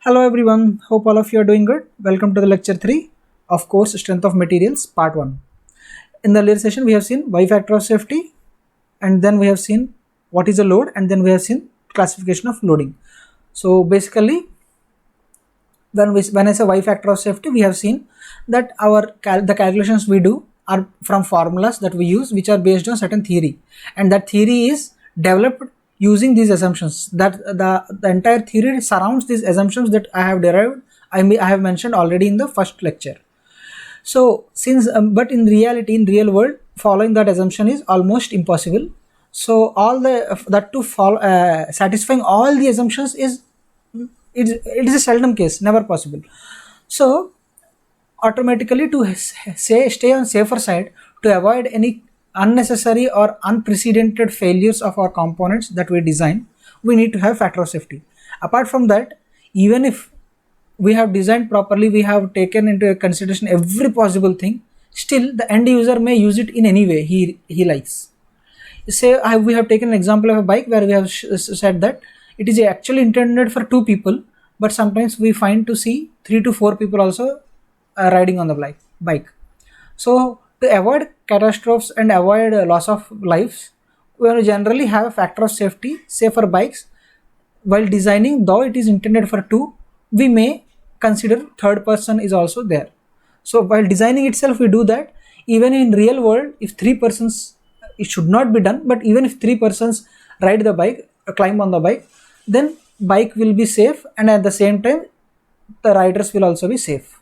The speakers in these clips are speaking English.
Hello everyone, hope all of you are doing good. Welcome to the lecture 3 of course Strength of Materials part 1. In the earlier session we have seen Y factor of safety, and then we have seen what is a load, and then we have seen classification of loading. So basically when I say Y factor of safety, we have seen that the calculations we do are from formulas that we use, which are based on certain theory, and that theory is developed using these assumptions. That the entire theory surrounds these assumptions that I have derived. I have mentioned already in the first lecture. So since but in reality, in real world, following that assumption is almost impossible. So all the that to follow satisfying all the assumptions is it is a seldom case, never possible. So automatically, to say stay on safer side, to avoid any unnecessary or unprecedented failures of our components that we design, we need to have factor of safety. Apart from that, even if we have designed properly, we have taken into consideration every possible thing, still the end user may use it in any way he likes. Say we have taken an example of a bike where we have said that it is actually intended for two people, but sometimes we find to see 3 to 4 people also riding on the bike. So to avoid catastrophes and avoid loss of lives, we will generally have a factor of safety. Say for bikes, while designing, though it is intended for two, we may consider third person is also there. So while designing itself we do that. Even in real world, if 3 persons, it should not be done, but even if 3 persons ride the bike, climb on the bike, then bike will be safe, and at the same time the riders will also be safe.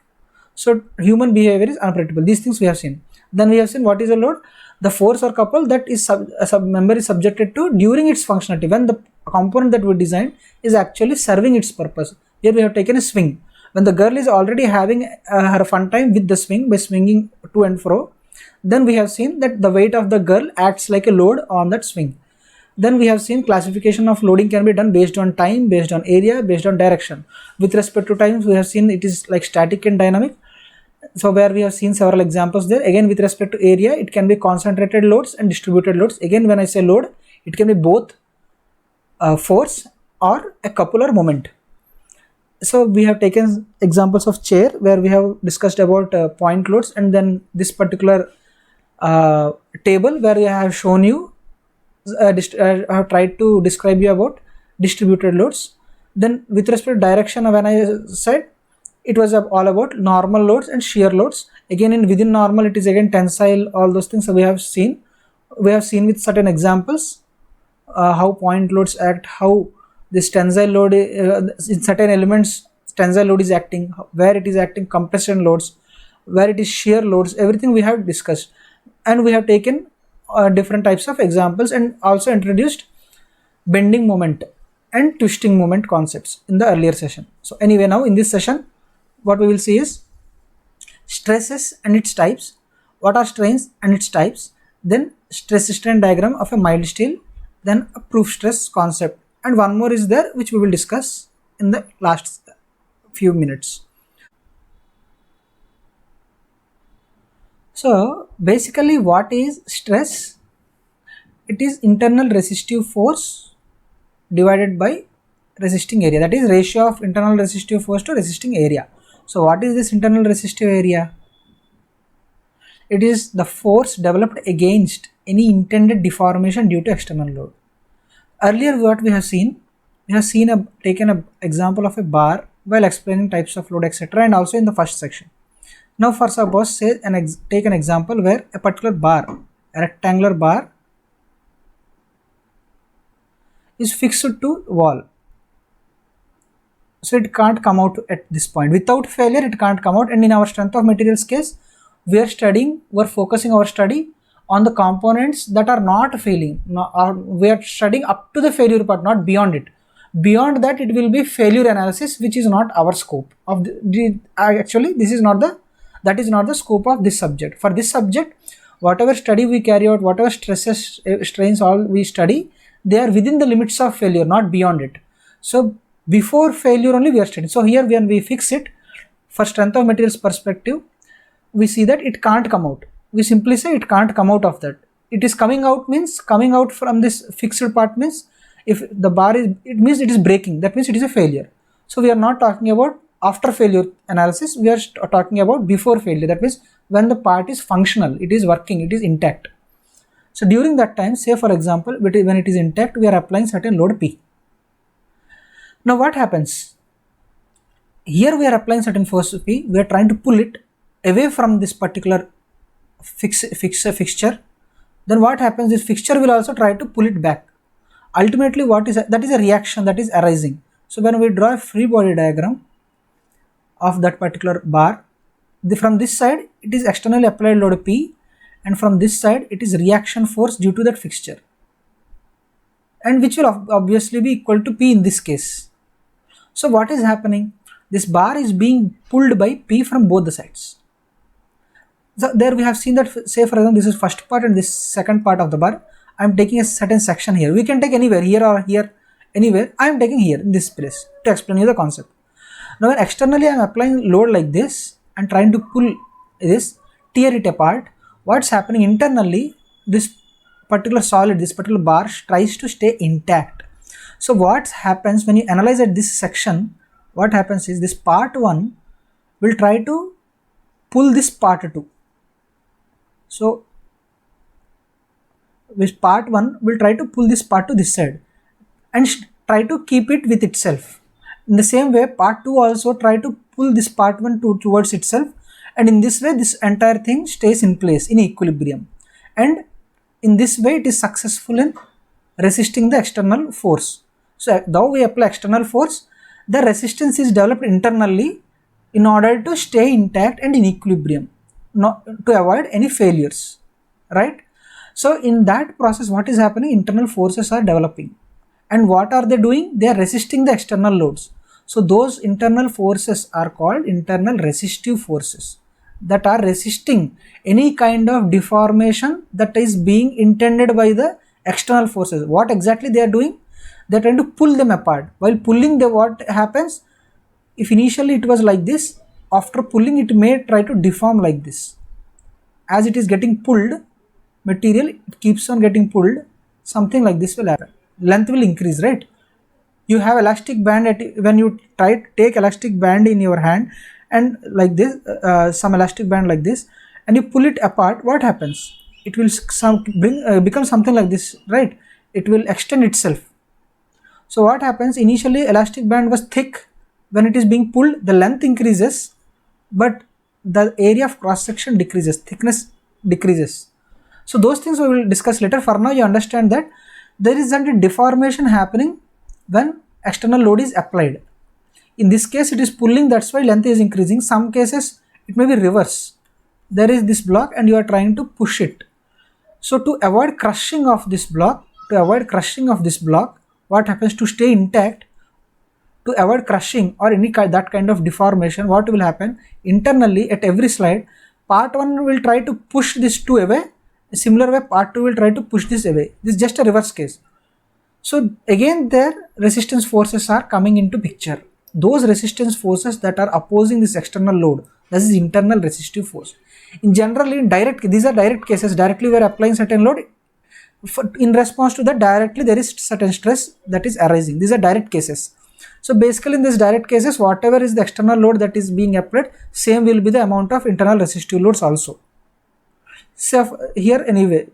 So human behavior is unpredictable. These things we have seen. Then we have seen what is a load. The force or couple that is a member is subjected to during its functionality, when the component that we designed is actually serving its purpose. Here we have taken a swing. When the girl is already having her fun time with the swing by swinging to and fro, then we have seen that the weight of the girl acts like a load on that swing. Then we have seen classification of loading can be done based on time, based on area, based on direction. With respect to time, we have seen it is like static and dynamic. So where we have seen several examples there. Again, with respect to area, it can be concentrated loads and distributed loads. Again, when I say load, it can be both force or a couple or moment. So we have taken examples of chair where we have discussed about point loads, and then this particular table where I have shown you, I have tried to describe you about distributed loads. Then with respect to direction, when I said, it was all about normal loads and shear loads. Again, in within normal, it is again tensile, all those things. So we have seen with certain examples how point loads act, how this tensile load in certain elements, tensile load is acting, where it is acting, compression loads, where it is shear loads, everything we have discussed. And we have taken different types of examples, and also introduced bending moment and twisting moment concepts in the earlier session. So anyway, now in this session, what we will see is stresses and its types, what are strains and its types, then stress strain diagram of a mild steel, then a proof stress concept, and one more is there which we will discuss in the last few minutes. So basically, what is stress? It is internal resistive force divided by resisting area, that is ratio of internal resistive force to resisting area. So what is this internal resistive area? It is the force developed against any intended deformation due to external load. Earlier what we have seen taken an example of a bar while explaining types of load, etc., and also in the first section. Now for suppose take an example where a particular bar, a rectangular bar, is fixed to wall. So it can't come out at this point. Without failure, it can't come out. And in our strength of materials case, we're focusing our study on the components that are not failing. We are studying up to the failure part, not beyond it. Beyond that, it will be failure analysis, which is not our scope of actually that is not the scope of this subject. For this subject, whatever study we carry out, whatever stresses, strains, all we study, they are within the limits of failure, not beyond it. So before failure only we are studying. So here when we fix it, for strength of materials perspective, we see that it can't come out. We simply say it can't come out of that. It is coming out means coming out from this fixed part means if the bar is, it means it is breaking, that means it is a failure. So we are not talking about after failure analysis, we are talking about before failure. That means when the part is functional, it is working, it is intact. So during that time, say for example, when it is intact, we are applying certain load P. Now what happens? Here we are applying certain force P, we are trying to pull it away from this particular fixture. Then what happens, this fixture will also try to pull it back. Ultimately that is a reaction that is arising. So when we draw a free body diagram of that particular bar, from this side it is externally applied load P, and from this side it is reaction force due to that fixture, and which will obviously be equal to P in this case. So what is happening? This bar is being pulled by P from both the sides. So there we have seen that, say for example, this is first part and this second part of the bar. I am taking a certain section here. We can take anywhere, here or here, anywhere. I am taking here in this place to explain you the concept. Now when externally I am applying load like this and trying to pull this, tear it apart, what's happening internally, this particular solid, this particular bar tries to stay intact. So what happens when you analyze at this section, what happens is this part 1 will try to pull this part 2. So this part 1 will try to pull this part to this side and try to keep it with itself. In the same way, part 2 also try to pull this part 1 towards itself, and in this way this entire thing stays in place in equilibrium, and in this way it is successful in resisting the external force. So though we apply external force, the resistance is developed internally in order to stay intact and in equilibrium, not to avoid any failures, right? So in that process, what is happening? Internal forces are developing, and what are they doing? They are resisting the external loads. So those internal forces are called internal resistive forces, that are resisting any kind of deformation that is being intended by the external forces. What exactly they are doing? They are trying to pull them apart. While pulling, what happens? If initially it was like this, after pulling it may try to deform like this. As it is getting pulled, material, it keeps on getting pulled, something like this will happen. Length will increase, right? You have elastic band when you try to take elastic band in your hand and like this, some elastic band like this, and you pull it apart, what happens? It will become something like this, right? It will extend itself. So what happens? Initially elastic band was thick. When it is being pulled, the length increases, but the area of cross section decreases, thickness decreases. So those things we will discuss later. For now you understand that there is a deformation happening when external load is applied. In this case it is pulling, that's why length is increasing. Some cases it may be reverse. There is this block and you are trying to push it. So to avoid crushing of this block, what happens? To stay intact, to avoid crushing or any that kind of deformation, what will happen? Internally at every slide, part 1 will try to push this 2 away. A similar way part 2 will try to push this away. This is just a reverse case. So again their resistance forces are coming into picture. Those resistance forces that are opposing this external load, that is internal resistive force. In generally these are direct cases. Directly we are applying certain load. In response to that, directly there is certain stress that is arising. These are direct cases. So basically in these direct cases, whatever is the external load that is being applied, same will be the amount of internal resistive loads also. So here anyway,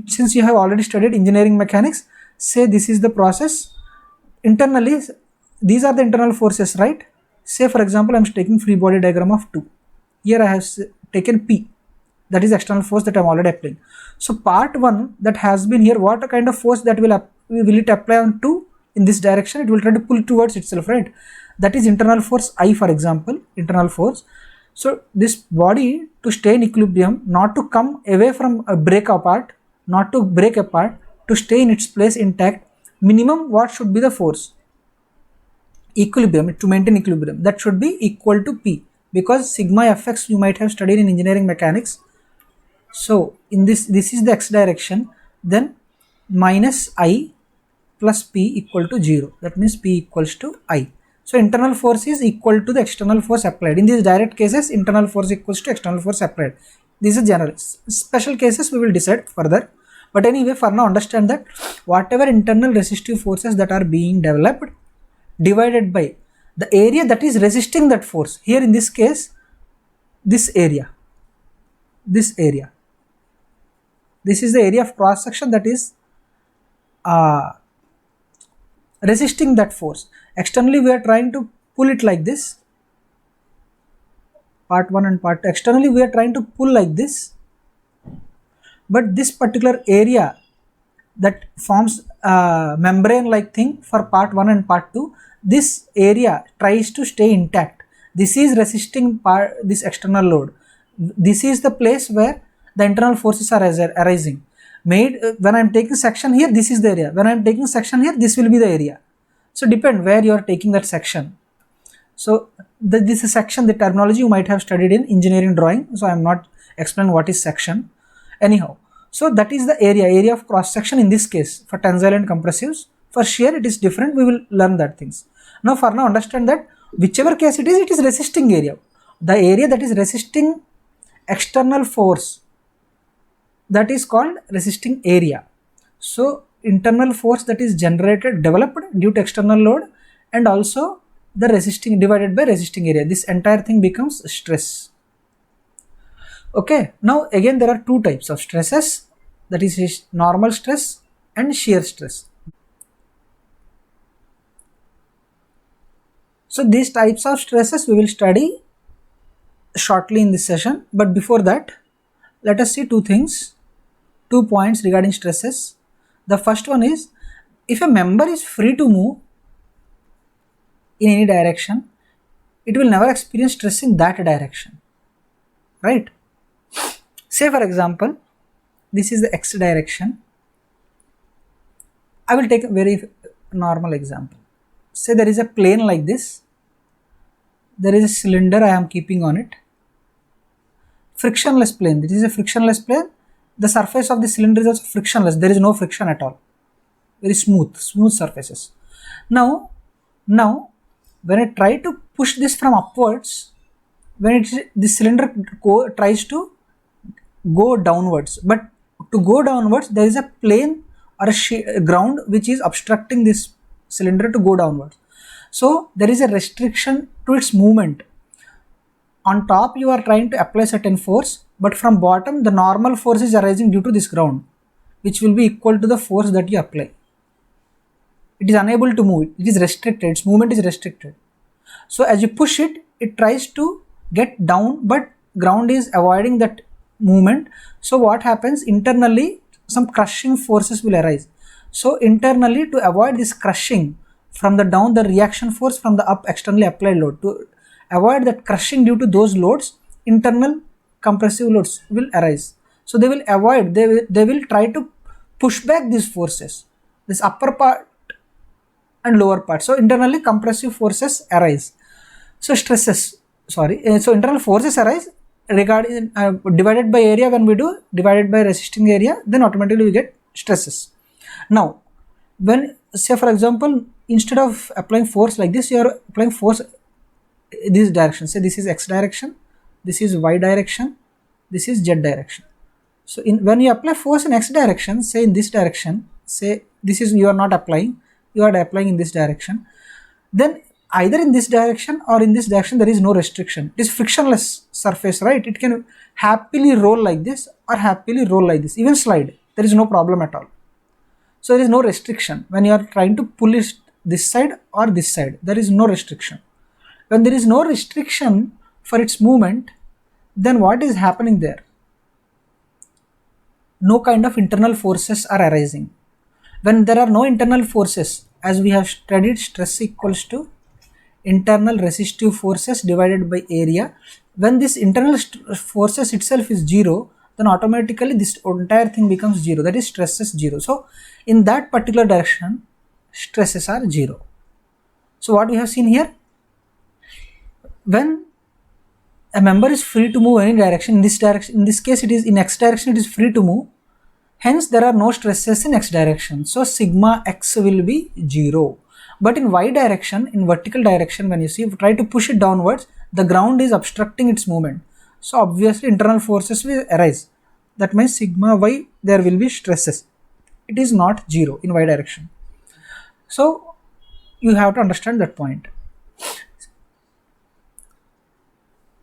since you have already studied engineering mechanics, say this is the process. Internally, these are the internal forces, right? Say for example, I am taking free body diagram of 2. Here I have taken P, that is external force that I am already applying. So part 1 that has been here, what kind of force that will it apply on 2? In this direction, it will try to pull towards itself, right? That is internal force I, for example, internal force. So this body, to stay in equilibrium, not to come away from a break apart, to stay in its place intact, minimum what should be the force? Equilibrium, to maintain equilibrium, that should be equal to P, because sigma fx you might have studied in engineering mechanics. So in this is the x direction, then minus I plus P equal to 0, that means P equals to I. So internal force is equal to the external force applied. In these direct cases, internal force equals to external force applied. These are general. Special cases we will decide further. But anyway, for now understand that whatever internal resistive forces that are being developed, divided by the area that is resisting that force. Here in this case, this area, this is the area of cross section that is resisting that force. Externally we are trying to pull it like this, part 1 and part 2. Externally we are trying to pull like this, but this particular area that forms a membrane like thing for part 1 and part 2, this area tries to stay intact. This is resisting this external load. This is the place where the internal forces are arising. When I am taking section here, this is the area. When I am taking section here, this will be the area. So depend where you are taking that section. So this is section, the terminology you might have studied in engineering drawing. So I am not explaining what is section. Anyhow, so that is the area of cross section in this case for tensile and compressives. For shear it is different. We will learn that things. Now for now understand that whichever case it is resisting area. The area that is resisting external force, that is called resisting area. So internal force that is developed due to external load, and also the resisting divided by resisting area. This entire thing becomes stress. Okay, now again there are two types of stresses, that is normal stress and shear stress. So these types of stresses we will study shortly in this session, but before that let us see two points regarding stresses. The first one is, if a member is free to move in any direction, it will never experience stress in that direction, right? Say for example, this is the x direction. I will take a very normal example. Say there is a plane like this. There is a cylinder I am keeping on it. Frictionless plane. This is a frictionless plane. The surface of the cylinder is also frictionless. There is no friction at all. Very smooth surfaces. Now when I try to push this from upwards, the cylinder tries to go downwards, but to go downwards there is a plane or a ground which is obstructing this cylinder to go downwards. So there is a restriction to its movement. On top you are trying to apply certain force, but from bottom the normal force is arising due to this ground, which will be equal to the force that you apply. It is unable to move, it is restricted, its movement is restricted. So as you push it, it tries to get down, but ground is avoiding that movement. So what happens, internally some crushing forces will arise. So internally, to avoid this crushing from the down, the reaction force from the up externally applied load, to avoid that crushing due to those loads, internal compressive loads will arise. So they will avoid, they will try to push back these forces, this upper part and lower part. So internally compressive forces arise. So so internal forces arise regarding divided by area. When we do divided by resisting area, then automatically we get stresses. Now when, say for example, instead of applying force like this, you are applying force this direction. Say this is x direction, this is y direction, this is z direction. So when you apply force in x direction, say in this direction, say this is, you are not applying, you are applying in this direction, then either in this direction or in this direction there is no restriction. It is frictionless surface, right? It can happily roll like this or happily roll like this, even slide. There is no problem at all. So there is no restriction when you are trying to pull it this side or this side. There is no restriction. When there is no restriction for its movement, then what is happening there? No kind of internal forces are arising. When there are no internal forces, as we have studied, stress equals to internal resistive forces divided by area. When this internal forces itself is 0, then automatically this entire thing becomes 0, that is stress is 0. So in that particular direction, stresses are 0. So what we have seen here, when a member is free to move any direction, in this case it is in x direction, it is free to move, hence there are no stresses in x direction. So sigma x will be 0. But in y direction, in vertical direction, when you see, if you try to push it downwards, the ground is obstructing its movement. So obviously internal forces will arise. That means sigma y, there will be stresses. It is not 0 in y direction. So you have to understand that point.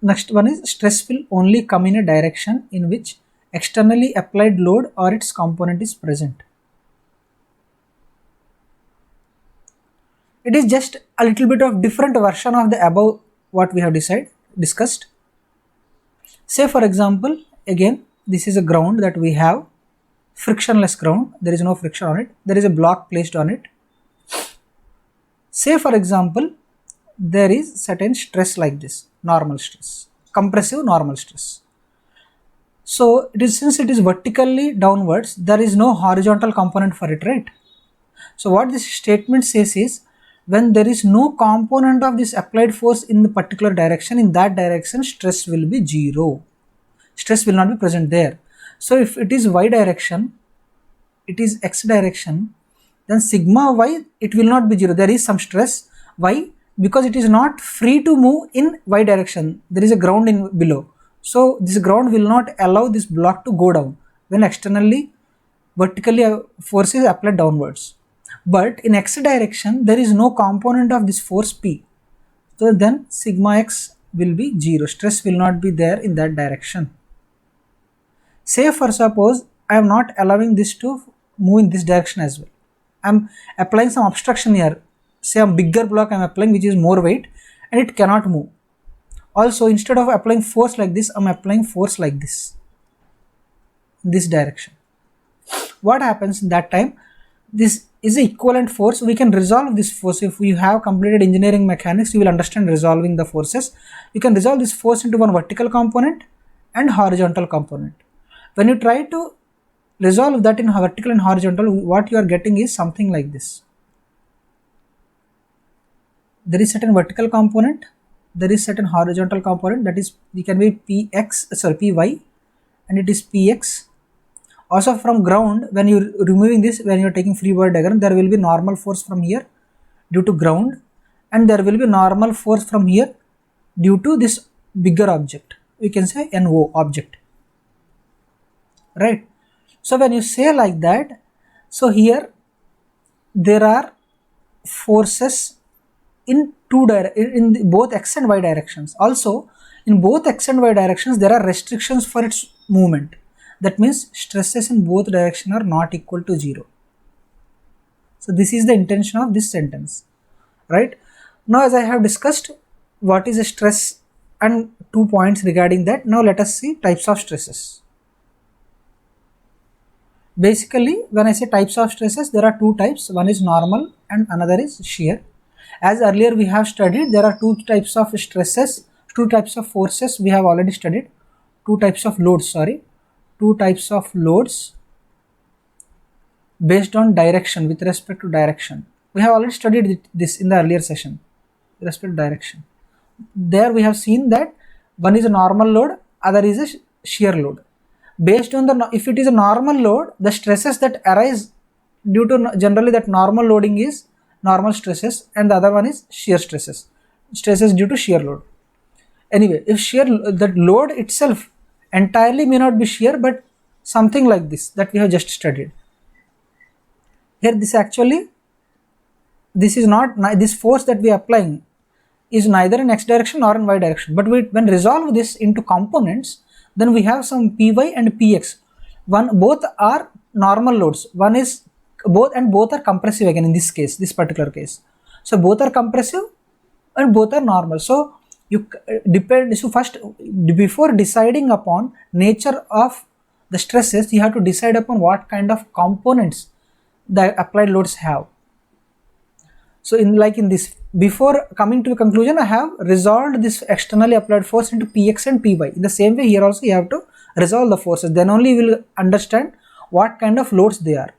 next one is stress will only come in a direction in which externally applied load or its component is present. It is just a little bit of different version of the above what we have discussed. Say for example, again this is a ground that we have, frictionless ground, there is no friction on it, there is a block placed on it. Say for example, there is certain stress like this, normal stress, compressive normal stress. So it is, since it is vertically downwards, there is no horizontal component for it, right? So what this statement says is, when there is no component of this applied force in the particular direction, in that direction stress will be 0. Stress will not be present there. So if it is y direction, it is x direction, then sigma y, it will not be 0. There is some stress. Why? Because it is not free to move in y direction. There is a ground in below. So this ground will not allow this block to go down when externally, vertically force is applied downwards. But in x direction, there is no component of this force P. So then sigma x will be 0. Stress will not be there in that direction. Say for suppose I am not allowing this to move in this direction as well. I am applying some obstruction here. Say a bigger block I am applying which is more weight and it cannot move. Also, instead of applying force like this, I am applying force like this, in this direction. What happens in that time? This is an equivalent force. We can resolve this force. If you have completed engineering mechanics, you will understand resolving the forces. You can resolve this force into one vertical component and horizontal component. When you try to resolve that in vertical and horizontal, what you are getting is something like this. There is certain vertical component, there is certain horizontal component, that is, it can be py, and it is px. Also from ground, when you are removing this, when you are taking free body diagram, there will be normal force from here due to ground, and there will be normal force from here due to this bigger object. We can say NO object, right? So when you say like that, so here there are forces in both x and y directions. Also in both x and y directions, there are restrictions for its movement. That means stresses in both directions are not equal to 0. So this is the intention of this sentence, right? Now as I have discussed what is a stress and 2 points regarding that, now let us see types of stresses. Basically, when I say types of stresses, there are 2 types. One is normal and another is shear. As earlier we have studied, there are 2 types of stresses, 2 types of forces we have already studied, 2 types of loads, 2 types of loads based on direction, with respect to direction. We have already studied this in the earlier session, with respect to direction. There we have seen that one is a normal load, other is a shear load. Based on the, if it is a normal load, the stresses that arise due to, generally that normal loading is normal stresses and the other one is shear stresses due to shear load. Anyway, if shear, that load itself entirely may not be shear, but something like this that we have just studied. Here this actually, this is not, this force that we are applying is neither in x direction nor in y direction, but when resolve this into components, then we have some py and px. Both are normal loads. One is both are compressive again in this case, this particular case. So both are compressive and both are normal. So you depend. So first, before deciding upon nature of the stresses, you have to decide upon what kind of components the applied loads have. So in this, before coming to a conclusion, I have resolved this externally applied force into px and py. In the same way, here also you have to resolve the forces. Then only you will understand what kind of loads they are.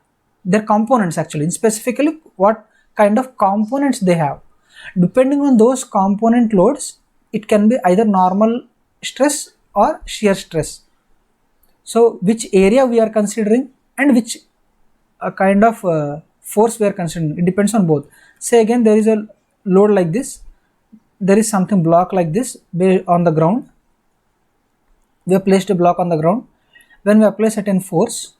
Their components actually, specifically what kind of components they have. Depending on those component loads, it can be either normal stress or shear stress. So which area we are considering and which kind of force we are considering, it depends on both. Say again, there is a load like this, there is something block like this on the ground. We have placed a block on the ground. When we apply certain force,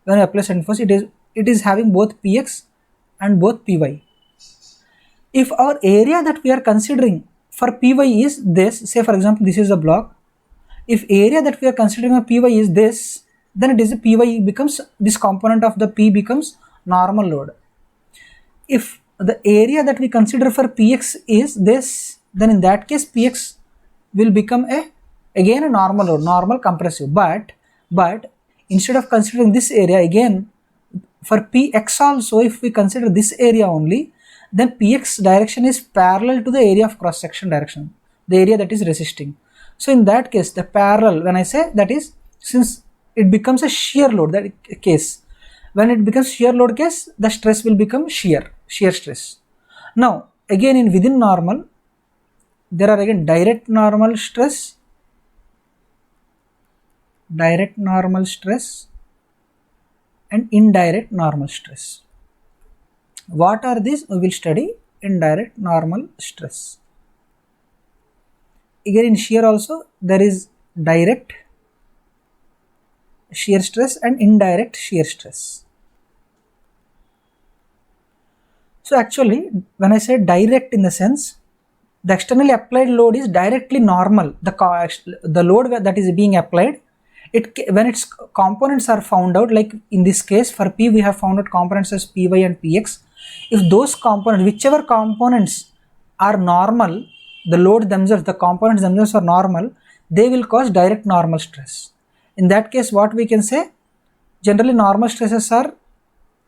it is having both px and both py. If our area that we are considering for py is this, say for example this is a block, if area that we are considering a py is this, then it is a py becomes, this component of the p becomes normal load. If the area that we consider for px is this, then in that case px will become again a normal load, normal compressive. But instead of considering this area, again for px also, if we consider this area only, then px direction is parallel to the area of cross section direction, the area that is resisting. So in that case, the parallel, when I say that is, since it becomes a shear load, that case, when it becomes shear load case, the stress will become shear stress. Now again in within normal, there are again direct normal stress and indirect normal stress. What are these? We will study indirect normal stress. Again in shear also there is direct shear stress and indirect shear stress. So actually when I say direct, in the sense the externally applied load is directly normal, the load that is being applied, when its components are found out, like in this case for P we have found out components as Py and Px. If those components, whichever components are normal, the load themselves, the components themselves are normal, they will cause direct normal stress. In that case what we can say, generally normal stresses are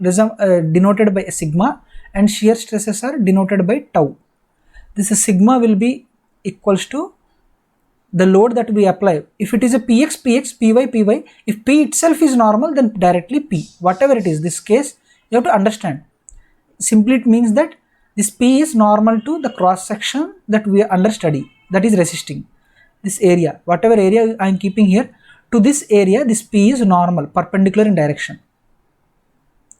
denoted by sigma and shear stresses are denoted by tau. This sigma will be equals to the load that we apply. If it is a px, py, if p itself is normal, then directly p, whatever it is, this case you have to understand. Simply it means that this p is normal to the cross section that we are under study, that is resisting. This area, whatever area I am keeping here, to this area this p is normal, perpendicular in direction.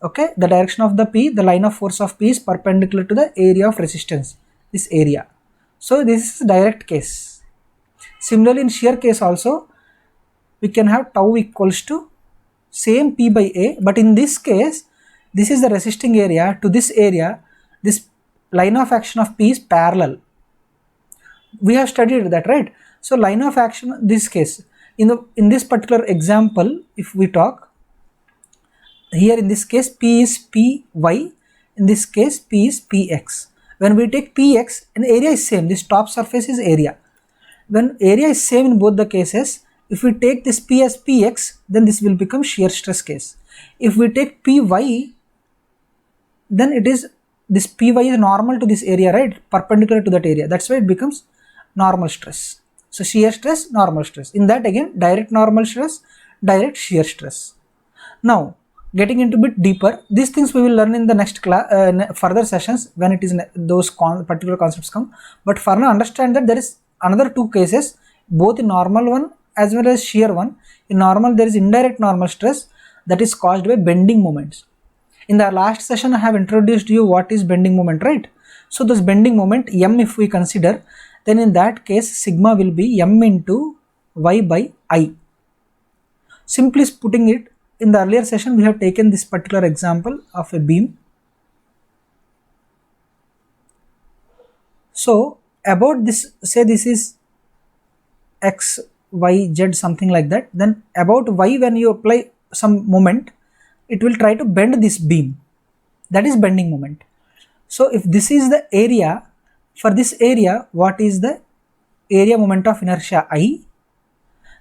Okay, the direction of the p, the line of force of p is perpendicular to the area of resistance, this area. So this is direct case. Similarly in shear case also we can have tau equals to same p by a, but in this case this is the resisting area, to this area this line of action of p is parallel. We have studied that, right? So line of action, this case, in this particular example, if we talk here, in this case p is py, in this case p is px. When we take px and area is same, this top surface is area. When area is same in both the cases, if we take this p as px, then this will become shear stress case. If we take py, then it is, this py is normal to this area, right, perpendicular to that area, that's why it becomes normal stress. So shear stress, normal stress. In that again direct normal stress, direct shear stress. Now getting into bit deeper, these things we will learn in the next class, further sessions when it is those particular concepts come. But for now understand that there is another two cases, both in normal one as well as shear one. In normal there is indirect normal stress that is caused by bending moments. In the last session I have introduced you what is bending moment, right? So this bending moment m, if we consider, then in that case sigma will be m into y by I. Simply putting it, in the earlier session we have taken this particular example of a beam. So about this, say this is x, y, z, something like that, then about y, when you apply some moment, it will try to bend this beam, that is bending moment. So if this is the area, for this area what is the area moment of inertia I,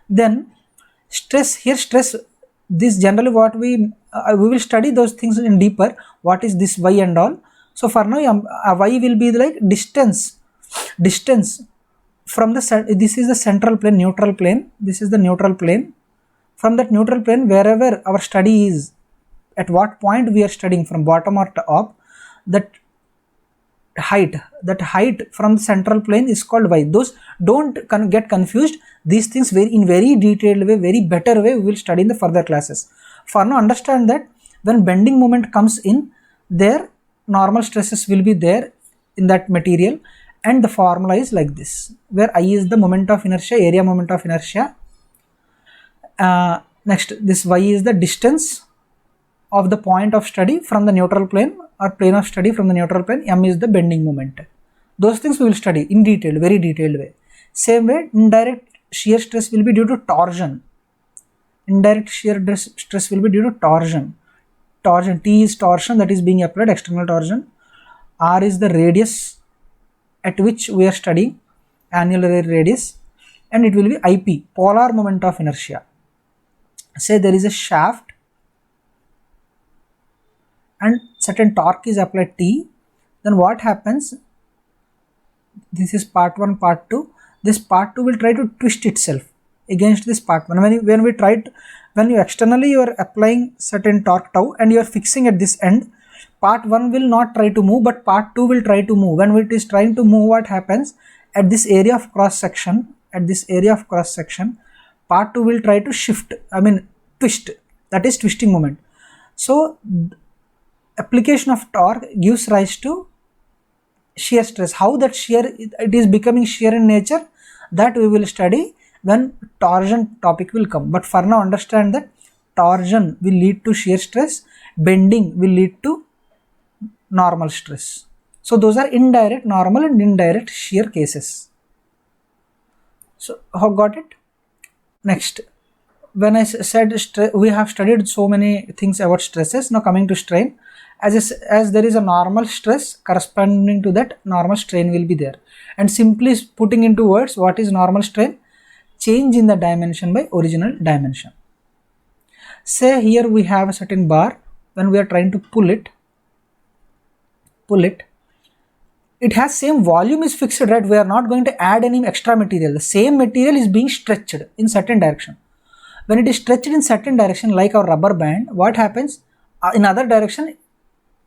then stress, here stress, this generally what we will study those things in deeper, what is this y and all. So for now y will be like distance from the, this is the central plane, neutral plane, this is the neutral plane. From that neutral plane, wherever our study is, at what point we are studying, from bottom or top, that height from the central plane is called y. Those don't get confused, these things in very detailed way, very better way we will study in the further classes. For now understand that when bending moment comes in, there normal stresses will be there in that material, and the formula is like this, where I is the moment of inertia, area moment of inertia. Next, this y is the distance of the point of study from the neutral plane or plane of study from the neutral plane, m is the bending moment. Those things we will study in detail, very detailed way. Same way, indirect shear stress will be due to torsion. Indirect shear stress will be due to torsion. Torsion, T is torsion that is being applied, external torsion. R is the radius at which we are studying, annular radius, and it will be IP, polar moment of inertia. Say there is a shaft and certain torque is applied T, then what happens? This is part 1, part 2. This part 2 will try to twist itself against this part 1. When you externally you are applying certain torque tau and you are fixing at this end, part 1 will not try to move, but part 2 will try to move. When it is trying to move, what happens? At this area of cross section, part 2 will try to shift, twist. That is twisting moment. So application of torque gives rise to shear stress. How that shear, it is becoming shear in nature, that we will study when torsion topic will come. But for now, understand that torsion will lead to shear stress, bending will lead to normal stress. So those are indirect normal and indirect shear cases. So how got it? Next, when I said we have studied so many things about stresses. Now coming to strain, as there is a normal stress, corresponding to that normal strain will be there. And simply putting into words, what is normal strain? Change in the dimension by original dimension. Say here we have a certain bar. When we are trying to pull it, it has same volume is fixed, right? We are not going to add any extra material. The same material is being stretched in certain direction. When it is stretched in certain direction, like our rubber band, what happens? In other direction,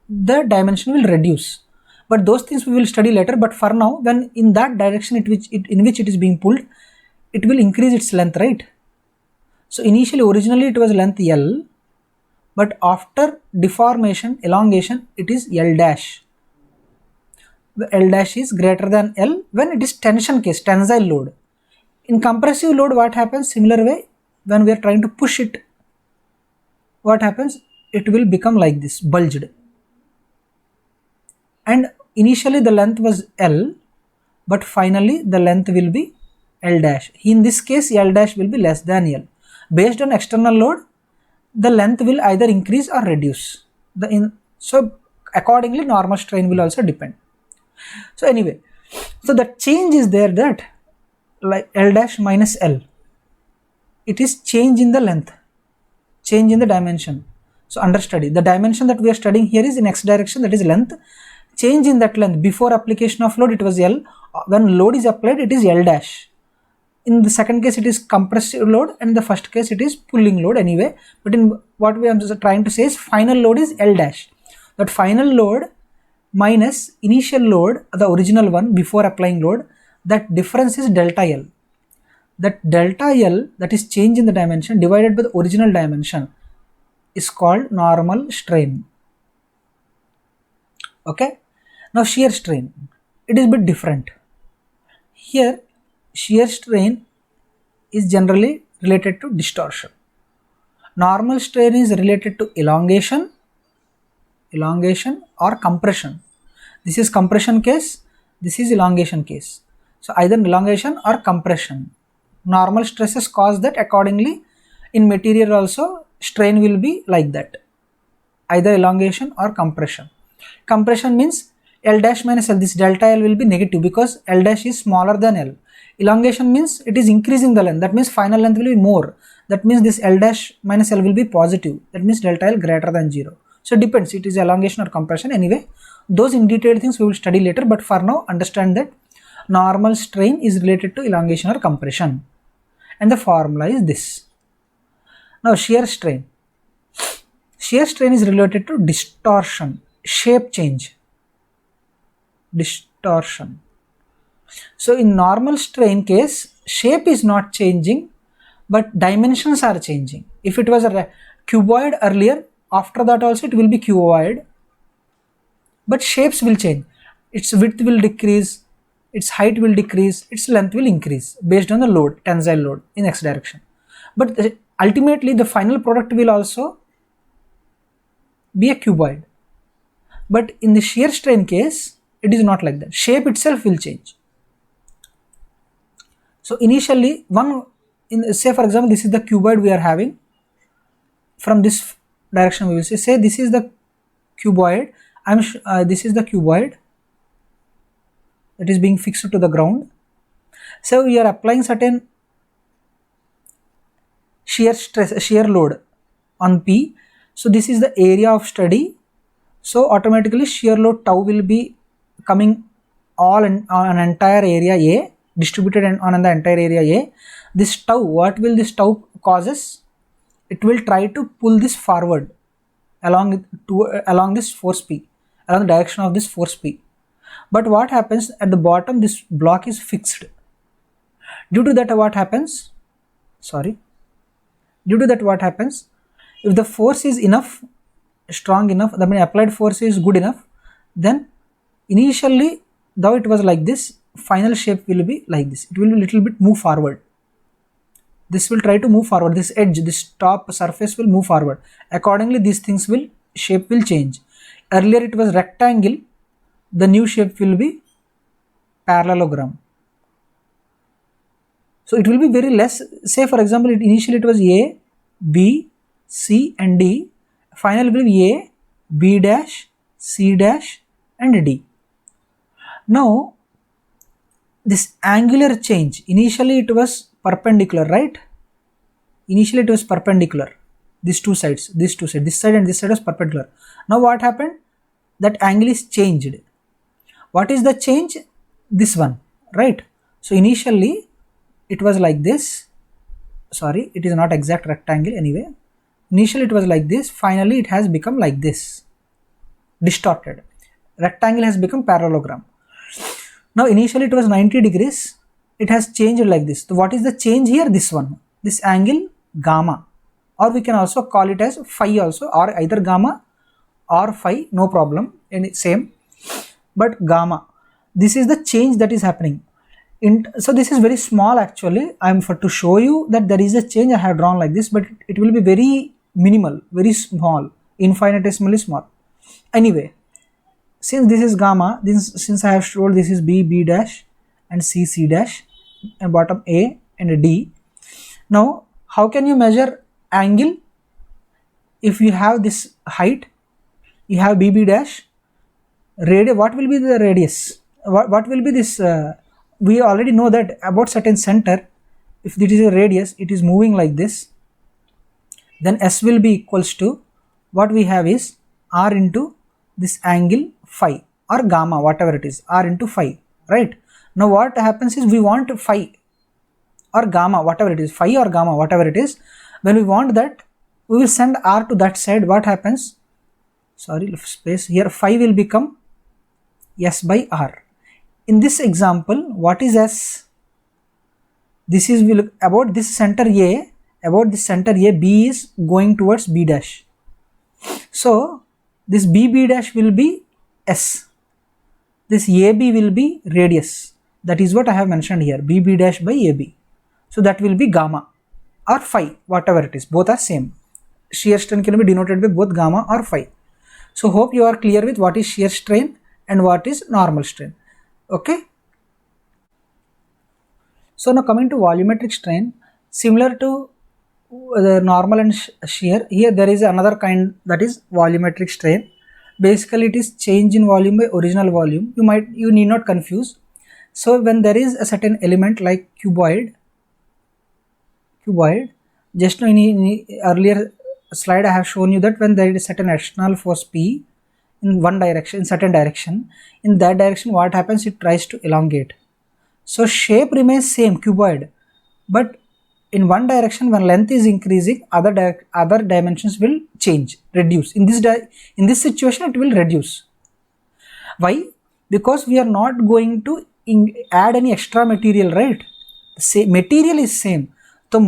the dimension will reduce. But those things we will study later. But for now, when in that direction in which it is being pulled, it will increase its length, right? So originally it was length L, but after deformation, elongation, it is L dash. The L dash is greater than L when it is tension case, tensile load. In compressive load, what happens? Similar way, when we are trying to push it, what happens? It will become like this, bulged. And initially the length was L, but finally the length will be L dash. In this case, L dash will be less than L. Based on external load, the length will either increase or reduce. So accordingly, normal strain will also depend. So anyway, so the change is there, that like L dash minus L, it is change in the length, change in the dimension. So understudy, the dimension that we are studying here is in x direction, that is length. Change in that length, before application of load it was L, when load is applied it is L dash. In the second case it is compressive load, and in the first case it is pulling load anyway. But in what we are trying to say is final load is L dash. That final load minus initial load, the original one before applying load, that difference is delta L. That delta L, that is change in the dimension, divided by the original dimension, is called normal strain. Okay. Now shear strain, it is a bit different. Here shear strain is generally related to distortion. Normal strain is related to elongation or compression. This is compression case, this is elongation case. So either elongation or compression. Normal stresses cause that, accordingly in material also strain will be like that, either elongation or compression. Compression means L dash minus L, this delta L will be negative because L dash is smaller than L. Elongation means it is increasing the length, that means final length will be more, that means this L dash minus L will be positive, that means delta L greater than 0. So it depends, it is elongation or compression. Anyway, those in detailed things we will study later, but for now understand that normal strain is related to elongation or compression, and the formula is this. Now shear strain is related to distortion, shape change, distortion. So in normal strain case, shape is not changing, but dimensions are changing. If it was a cuboid earlier, after that also it will be cuboid, but shapes will change. Its width will decrease, its height will decrease, its length will increase based on the load, tensile load in x direction. But ultimately the final product will also be a cuboid. But in the shear strain case, it is not like that. Shape itself will change. So initially, say for example, this is the cuboid we are having. From this direction we will say this is the cuboid. This is the cuboid that is being fixed to the ground. So we are applying certain shear load on P. So this is the area of study. So automatically shear load tau will be coming all on an entire area A, distributed on the entire area A. This tau, what will this tau causes? It will try to pull this forward along this force P, along the direction of this force P. But what happens at the bottom, this block is fixed. Due to that what happens? Due to that what happens? If the force is strong enough, the applied force is good enough, then initially though it was like this, final shape will be like this. It will be little bit move forward. This will try to move forward. This edge, this top surface will move forward. Accordingly, these things shape will change. Earlier it was rectangle. The new shape will be parallelogram. So it will be very less. Say for example, initially it was A, B, C and D. Final will be A, B dash, C dash and D. Now this angular change, initially it was perpendicular, right? Initially it was perpendicular. These two sides, this side and this side was perpendicular. Now what happened? That angle is changed. What is the change? This one, right? So initially it was like this. Sorry, it is not exact rectangle anyway. Initially it was like this. Finally it has become like this. Distorted. Rectangle has become parallelogram. Now initially it was 90 degrees. It has changed like this. So what is the change here? This one. This angle gamma. Or we can also call it as phi also, or either gamma or phi, no problem, and same. But gamma. This is the change that is happening. So this is very small actually. I am to show you that there is a change. I have drawn like this, but it will be very minimal, very small, infinitesimally small. Anyway, since this is gamma, since I have showed this is B, B dash and C, C dash and bottom A and D. Now how can you measure angle? If you have this height, you have B, B dash, radius, what will be the radius? What will be this? We already know that about certain center, if it is a radius, it is moving like this, then S will be equals to, what we have is R into this angle phi or gamma, whatever it is, R into phi, right? Now what happens is we want phi or gamma, whatever it is, phi or gamma, whatever it is. When we want that, we will send R to that side. What happens? Sorry, space here, phi will become S by R. In this example, what is S? This is about this center A, about this center A, B is going towards B dash. So this B dash will be S. This AB will be radius. That is what I have mentioned here, B dash by AB. So that will be gamma or phi, whatever it is. Both are same. Shear strain can be denoted by both gamma or phi. So hope you are clear with what is shear strain and what is normal strain. Okay. So now coming to volumetric strain, similar to the normal and shear, here there is another kind, that is volumetric strain. Basically it is change in volume by original volume. You need not confuse. So when there is a certain element like cuboid, just now in earlier slide I have shown you that when there is a certain external force P in one direction, in certain direction, in that direction what happens, it tries to elongate. So shape remains same, cuboid, but in one direction when length is increasing, other dimensions will change, reduce. In this situation it will reduce. Why? Because we are not going to add any extra material, right? The material is same, the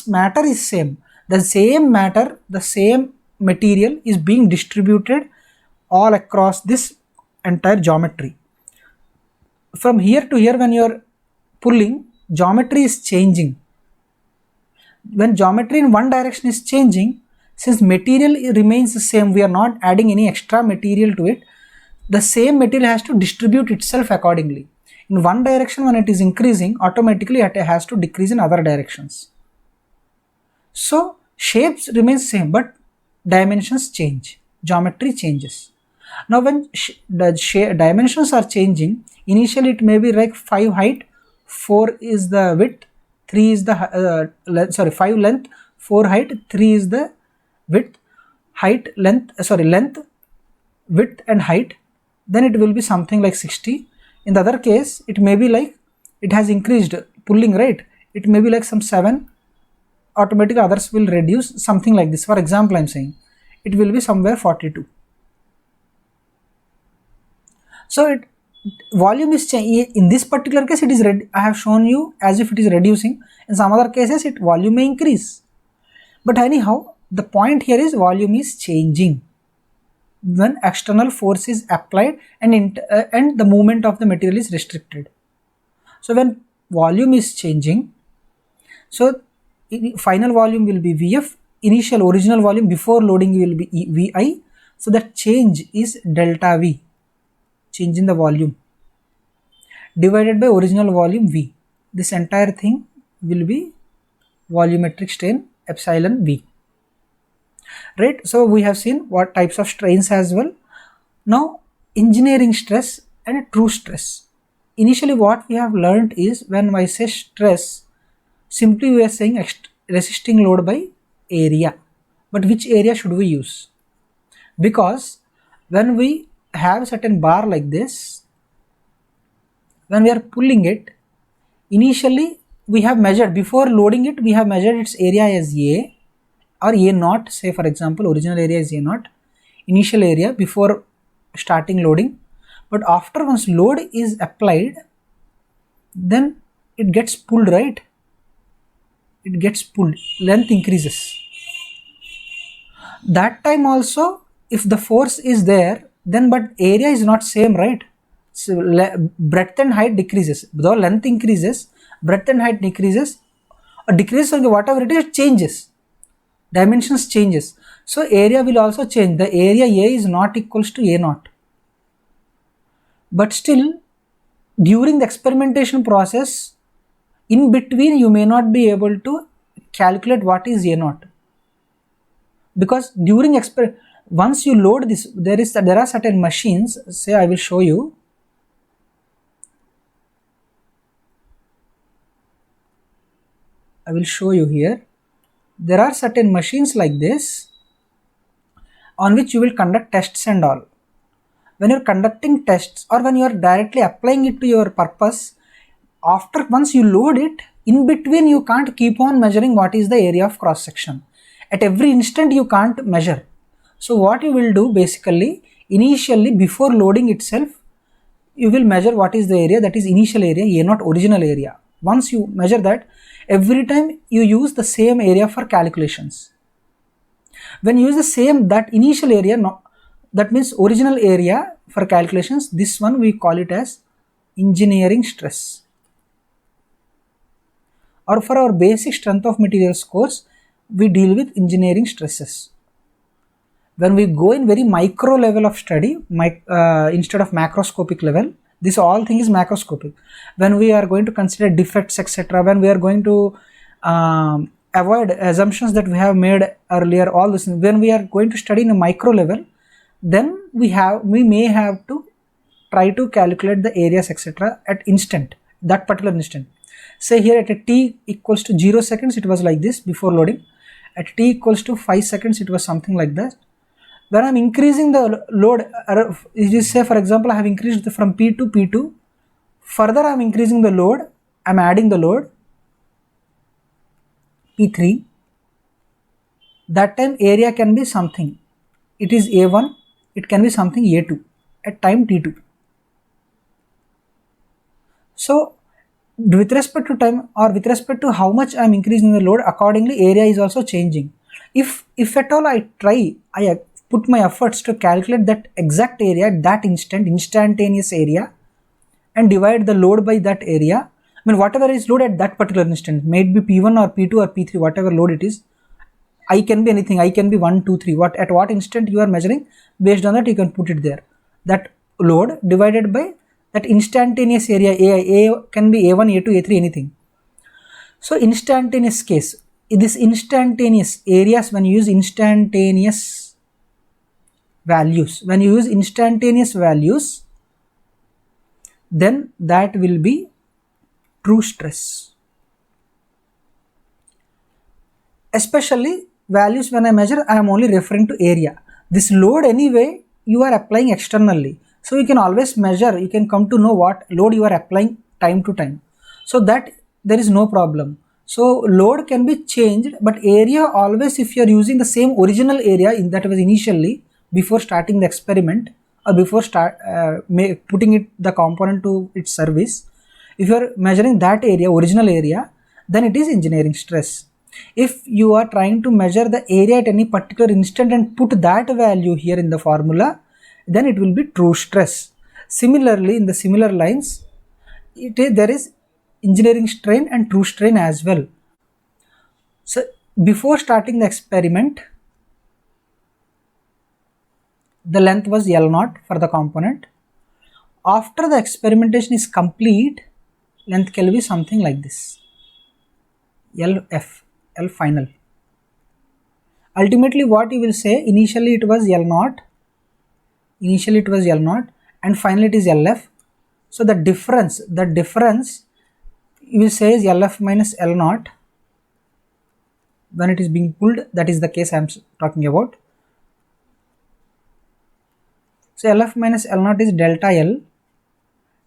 matter is same. The same matter, the same material is being distributed all across this entire geometry. From here to here, when you are pulling, geometry is changing. When geometry in one direction is changing, since material remains the same, we are not adding any extra material to it, the same material has to distribute itself accordingly. In one direction, when it is increasing, automatically it has to decrease in other directions. So shapes remain same, but dimensions change, geometry changes. Now when the dimensions are changing, initially it may be like 5 height, 4 is the width, 3 is the 5 length, 4 height, 3 is the width, length, width and height. Then it will be something like 60. In the other case, it may be like it has increased pulling, right? It may be like some 7, automatically others will reduce, something like this. For example, I am saying it will be somewhere 42. So volume is changing. In this particular case, it is I have shown you as if it is reducing. In some other cases, volume may increase. But anyhow, the point here is volume is changing when external force is applied and the movement of the material is restricted. So when volume is changing, so final volume will be Vf, initial original volume before loading will be Vi. So that change is delta V, change in the volume, divided by original volume V. This entire thing will be volumetric strain epsilon V. Right, so we have seen what types of strains as well. Now engineering stress and true stress. Initially what we have learned is, when I say stress, simply we are saying resisting load by area. But which area should we use? Because when we have certain bar like this, when we are pulling it, initially we have measured, before loading it, we have measured its area as A or A naught. Say for example, original area is A naught, initial area before starting loading. But after once load is applied, then it gets pulled, right? It gets pulled, length increases. That time also, if the force is there, then but area is not same, right? So breadth and height decreases. Though length increases, breadth and height decreases, or decreases, or whatever it is, changes. Dimensions changes. So area will also change. The area A is not equals to A naught. But still, during the experimentation process, in between you may not be able to calculate what is A naught. Because during once you load this, there are certain machines. Say I will show you. I will show you here. There are certain machines like this on which you will conduct tests and all. When you are conducting tests or when you are directly applying it to your purpose, after once you load it, in between you can't keep on measuring what is the area of cross section. At every instant you can't measure. So what you will do, basically, initially before loading itself, you will measure what is the area, that is initial area, A naught, original area. Once you measure that, every time you use the same area for calculations. When you use the same, that initial area, that means original area for calculations, this one we call it as engineering stress. Or for our basic strength of materials course, we deal with engineering stresses. When we go in very micro level of study, instead of macroscopic level, this all thing is macroscopic. When we are going to consider defects, etc., when we are going to avoid assumptions that we have made earlier, all this, when we are going to study in a micro level, then we may have to try to calculate the areas, etc., at instant, that particular instant. Say here at a t equals to 0 seconds, it was like this before loading. At t equals to 5 seconds, it was something like that. When I am increasing the load, say for example, I have increased from P to P2, further I am increasing the load, I am adding the load, P3, that time area can be something, it is A1, it can be something A2 at time T2. So with respect to time or with respect to how much I am increasing the load, accordingly area is also changing. If at all I put my efforts to calculate that exact area at that instantaneous area, and divide the load by that area, I mean whatever is load at that particular instant, may it be P1 or P2 or P3, whatever load it is, I can be anything, I can be 1, 2, 3, at what instant you are measuring, based on that you can put it there. That load divided by that instantaneous area. A can be A1, A2, A3, anything. So instantaneous case, this instantaneous areas, when you use instantaneous values, then that will be true stress. Especially values, when I measure, I am only referring to area. This load anyway you are applying externally, so you can always measure, you can come to know what load you are applying time to time, so that there is no problem. So load can be changed, but area always, if you are using the same original area in that was initially before starting the experiment, or before putting it the component to its service, if you are measuring that area, original area, then it is engineering stress. If you are trying to measure the area at any particular instant and put that value here in the formula, then it will be true stress. Similarly, in the similar lines, there is engineering strain and true strain as well. So before starting the experiment, the length was L0 for the component. After the experimentation is complete, length can be something like this, LF, L final. Ultimately what you will say, initially it was L0, and finally it is LF. So the difference you will say is LF minus L0 when it is being pulled. That is the case I am talking about. So LF minus L0 is delta L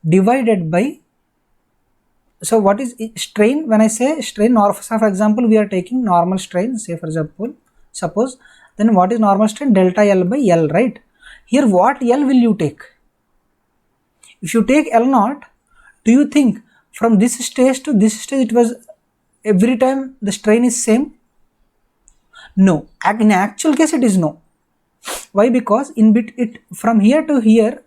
divided by, so what is strain? When I say strain, for example, we are taking normal strain, say for example, suppose, then what is normal strain? Delta L by L, right? Here what L will you take? If you take L0, do you think from this stage to this stage it was every time the strain is same? No, in actual case it is no. Why? Because from here to here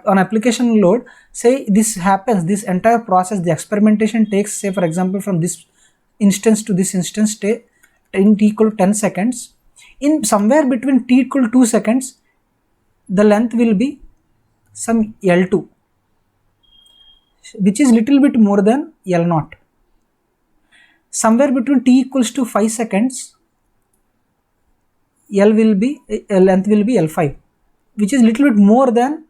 on application load, say this happens, this entire process, the experimentation takes, say for example, from this instance to this instance, in t equal to 10 seconds. In somewhere between t equal to 2 seconds, the length will be some L2, which is little bit more than L0. Somewhere between t equals to 5 seconds, length will be L5, which is little bit more than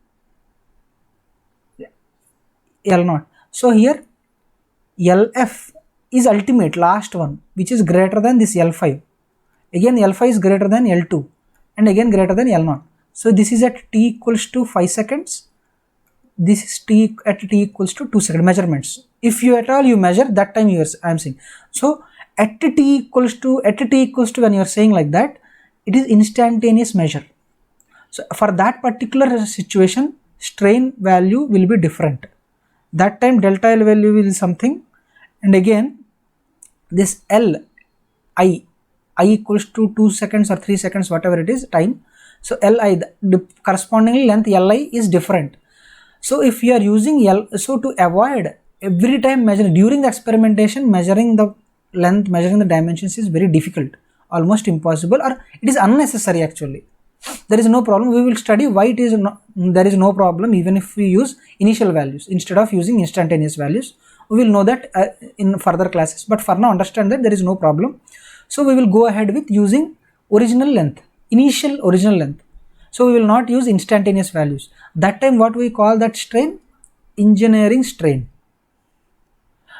L0. So here LF is ultimate, last one, which is greater than this L5. Again L5 is greater than L2 and again greater than L0. So this is at t equals to 5 seconds. This is at t equals to 2 seconds measurements. If you at all you measure, that time I am saying. So at t equals to when you are saying like that, it is instantaneous measure. So for that particular situation, strain value will be different. That time delta L value will be something, and again this I equals to 2 seconds or 3 seconds, whatever it is time. So Li, the corresponding length Li is different. So if you are using L, so to avoid every time measuring during the experimentation, measuring the length, measuring the dimensions is very difficult, almost impossible, or it is unnecessary actually. There is no problem. We will study why it is there is no problem even if we use initial values instead of using instantaneous values. We will know that in further classes, but for now understand that there is no problem. So we will go ahead with using original length, initial original length. So we will not use instantaneous values. That time what we call that strain? Engineering strain.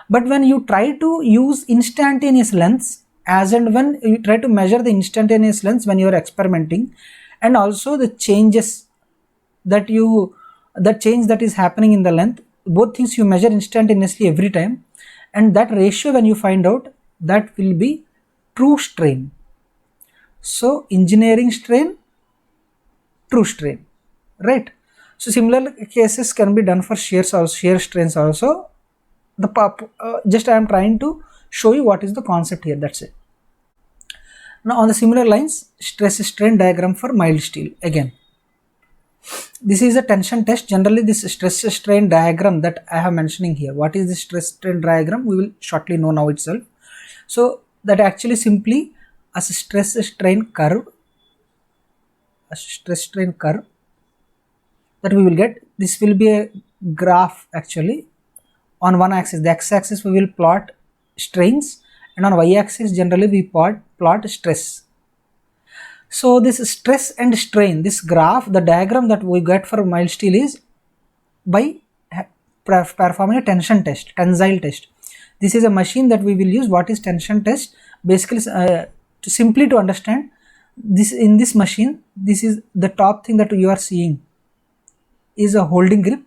But when you try to use instantaneous lengths, as and when you try to measure the instantaneous lengths when you are experimenting, and also the changes that change that is happening in the length, both things you measure instantaneously every time, and that ratio when you find out, that will be true strain. So engineering strain, true strain, right? So similar cases can be done for shear strains also. Just I am trying to show you what is the concept here, that's it. Now on the similar lines, stress strain diagram for mild steel. Again, this is a tension test. Generally this stress strain diagram that I have mentioning here, what is the stress strain diagram, we will shortly know now itself. So that actually simply as a stress strain curve, that we will get, this will be a graph actually. On one axis, the x-axis, we will plot strains, and on y-axis generally we plot stress. So this stress and strain, this graph, the diagram that we get for mild steel is by performing a tension test, tensile test. This is a machine that we will use. What is tension test? Basically, simply to understand, this in this machine, this is the top thing that you are seeing is a holding grip.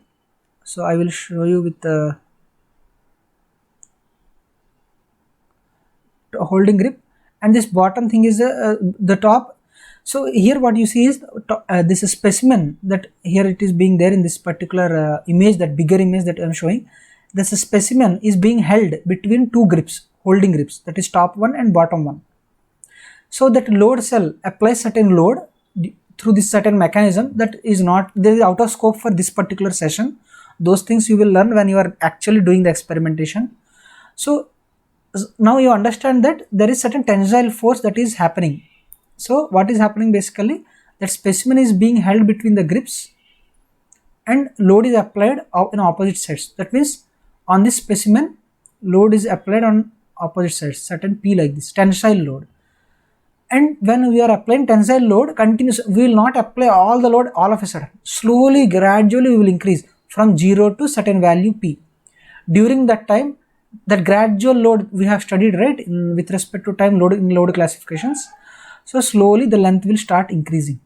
So I will show you with the holding grip, and this bottom thing is the top. So here what you see is this is specimen that here it is being there in this particular image, that bigger image that I am showing. This specimen is being held between two grips, holding grips, that is top one and bottom one. So that load cell applies certain load through this certain mechanism that is not, there is out of scope for this particular session. Those things you will learn when you are actually doing the experimentation. So now you understand that there is certain tensile force that is happening. So what is happening basically, that specimen is being held between the grips and load is applied in opposite sides. That means on this specimen, load is applied on opposite sides, certain P like this, tensile load. And when we are applying tensile load continuous, we will not apply all the load all of a sudden. Slowly, gradually we will increase from 0 to certain value P. During that time, that gradual load we have studied, right, with respect to time load in load classifications. So slowly the length will start increasing.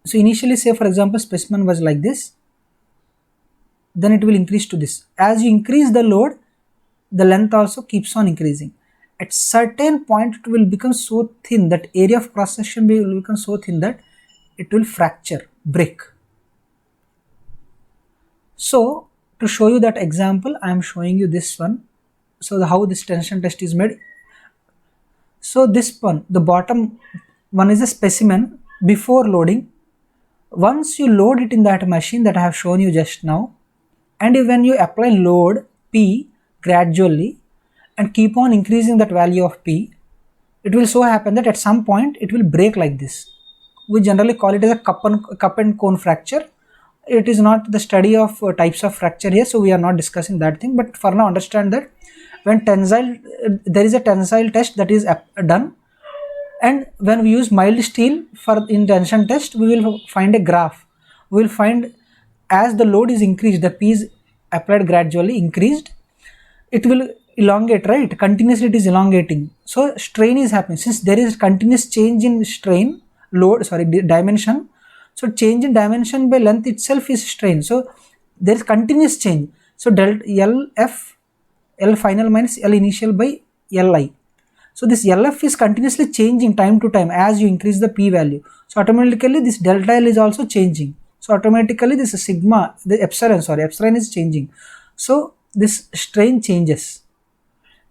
So initially, say for example, specimen was like this, then it will increase to this. As you increase the load, the length also keeps on increasing. At certain point it will become so thin, that area of cross section will become so thin that it will fracture, break. So to show you that example, I am showing you this one. So how this tension test is made. So this one, the bottom one is a specimen before loading. Once you load it in that machine that I have shown you just now, and when you apply load P gradually and keep on increasing that value of P, it will so happen that at some point it will break like this. We generally call it as a cup and cone fracture. It is not the study of types of fracture here, so we are not discussing that thing. But for now, understand that when tensile, there is a tensile test that is done, and when we use mild steel for in tension test, we will find a graph. We will find as the load is increased, the P is applied gradually increased, it will elongate, right? Continuously it is elongating. So strain is happening. Since there is continuous change in strain, dimension. So change in dimension by length itself is strain. So there is continuous change. So delta LF, L final minus L initial by Li. So this LF is continuously changing time to time as you increase the P value. So automatically this delta L is also changing. So automatically this sigma, the epsilon is changing. So this strain changes.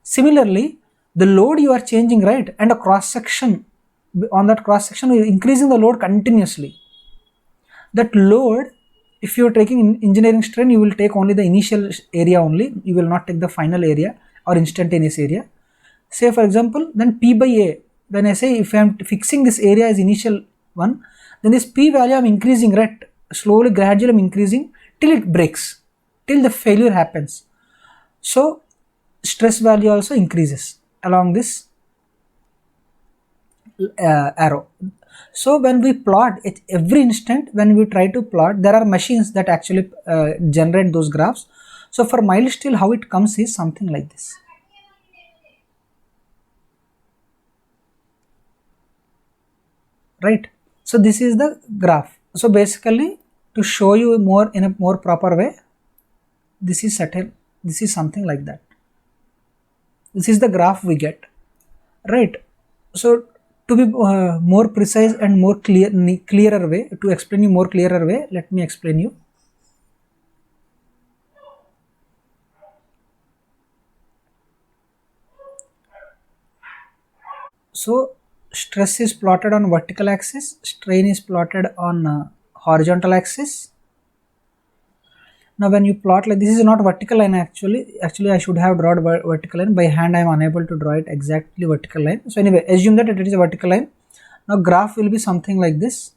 Similarly, the load you are changing, right, and a cross section, on that cross section you are increasing the load continuously. That load, if you are taking engineering strain, you will take only the initial area only, you will not take the final area or instantaneous area. Say for example, then P by A, when I say if I am fixing this area as initial one, then this P value I am increasing, right, slowly gradually I am increasing till it breaks, till the failure happens. So stress value also increases along this arrow. So when we plot at every instant, when we try to plot, there are machines that actually generate those graphs. So for mild steel, how it comes is something like this. Right. So this is the graph. So basically, to show you more in a more proper way, this is something like that. This is the graph we get, right? So to be more precise and more clearer way, to explain you more clearer way, let me explain you. So stress is plotted on vertical axis, strain is plotted on horizontal axis. Now when you plot like this, is not vertical line actually I should have drawn vertical line. By hand I am unable to draw it exactly vertical line. So anyway, assume that it is a vertical line. Now graph will be something like this.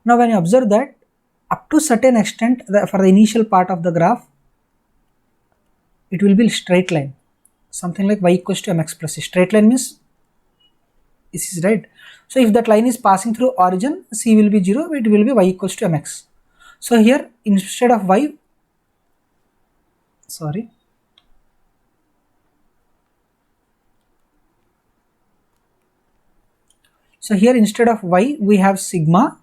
Now when you observe that, up to certain extent, for the initial part of the graph, it will be a straight line, something like y equals to mx plus c. Straight line means this is right. So if that line is passing through origin, c will be 0, it will be y equals to mx. So here instead of y, sorry, so here instead of y we have sigma,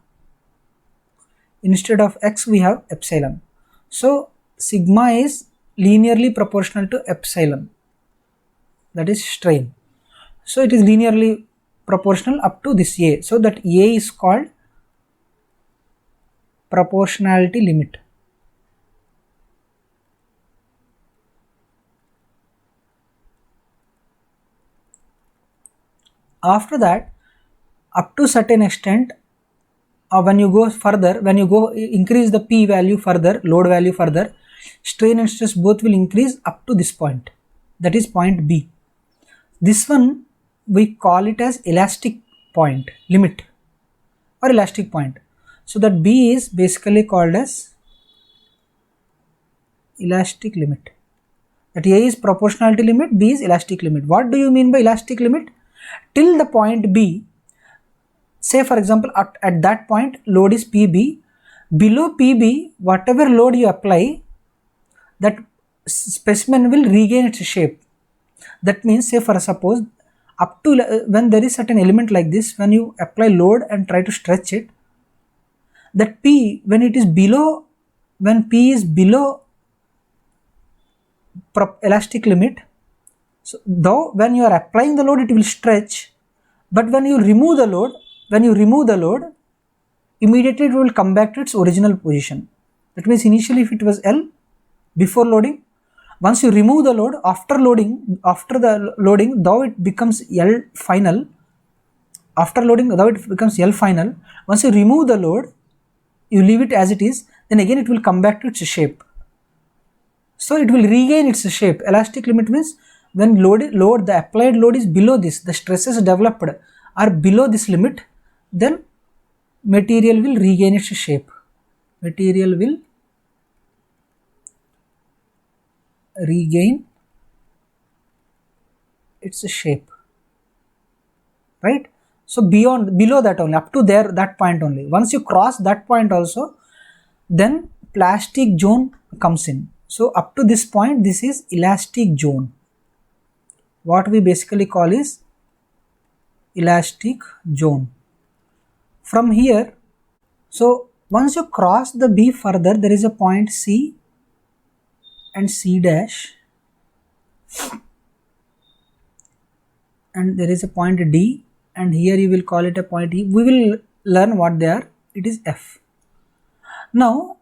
instead of x we have epsilon. So sigma is linearly proportional to epsilon, that is strain. So it is linearly proportional up to this a. So that a is called proportionality limit. After that, up to certain extent, when you go further, when you go increase the p value further, load value further, strain and stress both will increase up to this point, that is point B. This one we call it as elastic point limit or elastic point. So that B is basically called as elastic limit. That A is proportionality limit, B is elastic limit. What do you mean by elastic limit? Till the point B, say for example at that point load is PB, below PB whatever load you apply, that specimen will regain its shape. That means, say for suppose up to when there is certain element like this, when you apply load and try to stretch it, that P when it is below, when P is below elastic limit, so though when you are applying the load it will stretch, but when you remove the load, immediately it will come back to its original position. That means initially if it was L before loading, once you remove the load, after the loading, though it becomes L final, after loading, though it becomes L final, once you remove the load, you leave it as it is, then again it will come back to its shape. So it will regain its shape. Elastic limit means when the applied load is below this, the stresses developed are below this limit, then material will regain its shape. Material will regain its shape, right? So below that only, up to there, that point only. Once you cross that point also, then plastic zone comes in. So up to this point, this is elastic zone. What we basically call is elastic zone. From here, so once you cross the B further, there is a point C and C dash, and there is a point D, and here you will call it a point E. We will learn what they are. It is F. Now